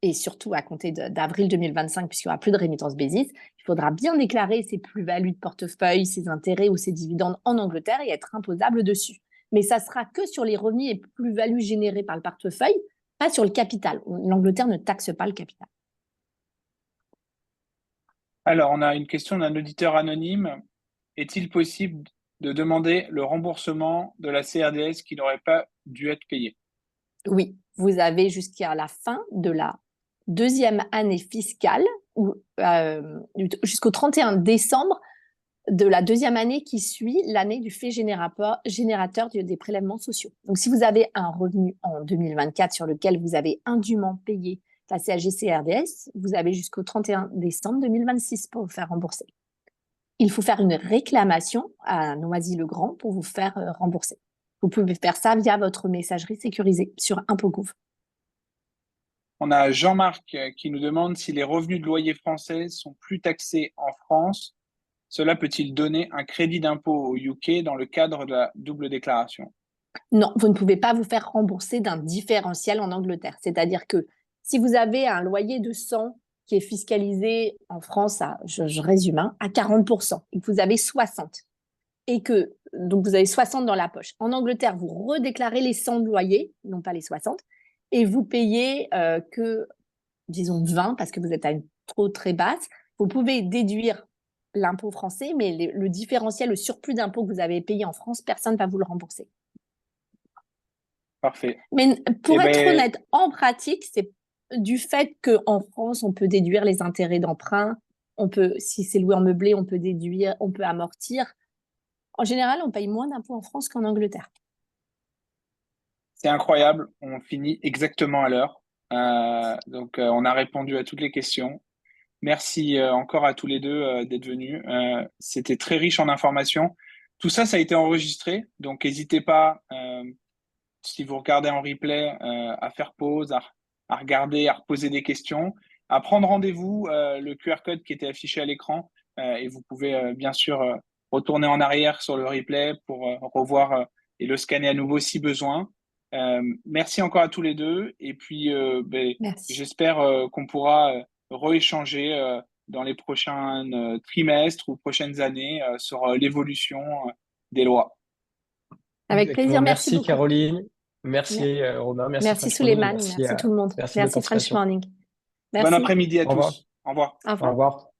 et surtout à compter d'avril 2025, puisqu'il n'y aura plus de rémittance basis, il faudra bien déclarer ses plus-values de portefeuille, ses intérêts ou ses dividendes en Angleterre et être imposable dessus. Mais ça sera que sur les revenus et plus-values générées par le portefeuille, pas sur le capital. L'Angleterre ne taxe pas le capital. Alors, on a une question d'un auditeur anonyme. Est-il possible de demander le remboursement de la CRDS qui n'aurait pas dû être payé? Oui, vous avez jusqu'à la fin de la deuxième année fiscale, ou jusqu'au 31 décembre de la deuxième année qui suit l'année du fait générateur des prélèvements sociaux. Donc, si vous avez un revenu en 2024 sur lequel vous avez indûment payé la CAG-CRDS, vous avez jusqu'au 31 décembre 2026 pour vous faire rembourser. Il faut faire une réclamation à Noisy-le-Grand pour vous faire rembourser. Vous pouvez faire ça via votre messagerie sécurisée sur ImpôGouv. On a Jean-Marc qui nous demande si les revenus de loyer français sont plus taxés en France. Cela peut-il donner un crédit d'impôt au UK dans le cadre de la double déclaration? Non, vous ne pouvez pas vous faire rembourser d'un différentiel en Angleterre. C'est-à-dire que si vous avez un loyer de 100 qui est fiscalisé en France à, je résume, hein, à 40%, et que vous avez 60, et que donc vous avez 60 dans la poche. En Angleterre, vous redéclarez les 100 de loyer, non pas les 60, et vous payez que, disons, 20 parce que vous êtes à une trop très basse. Vous pouvez déduire l'impôt français, mais le différentiel, le surplus d'impôt que vous avez payé en France, personne ne va vous le rembourser. Parfait. Mais pour être honnête, en pratique, c'est du fait qu'en France, on peut déduire les intérêts d'emprunt, on peut, si c'est loué en meublé, on peut déduire, on peut amortir. En général, on paye moins d'impôts en France qu'en Angleterre. C'est incroyable, on finit exactement à l'heure. Donc, on a répondu à toutes les questions. Merci encore à tous les deux d'être venus. C'était très riche en informations. Tout ça, ça a été enregistré, donc n'hésitez pas, si vous regardez en replay, à faire pause, à regarder, à reposer des questions, à prendre rendez-vous, le QR code qui était affiché à l'écran, et vous pouvez bien sûr retourner en arrière sur le replay pour revoir et le scanner à nouveau si besoin. Merci encore à tous les deux, et puis j'espère qu'on pourra rééchanger dans les prochains trimestres ou prochaines années sur l'évolution des lois. Avec plaisir, merci beaucoup. Caroline, merci Romain, merci Souleymane, merci tout le monde. Merci French Morning. Bon après-midi à tous. Au revoir. Au revoir. Au revoir.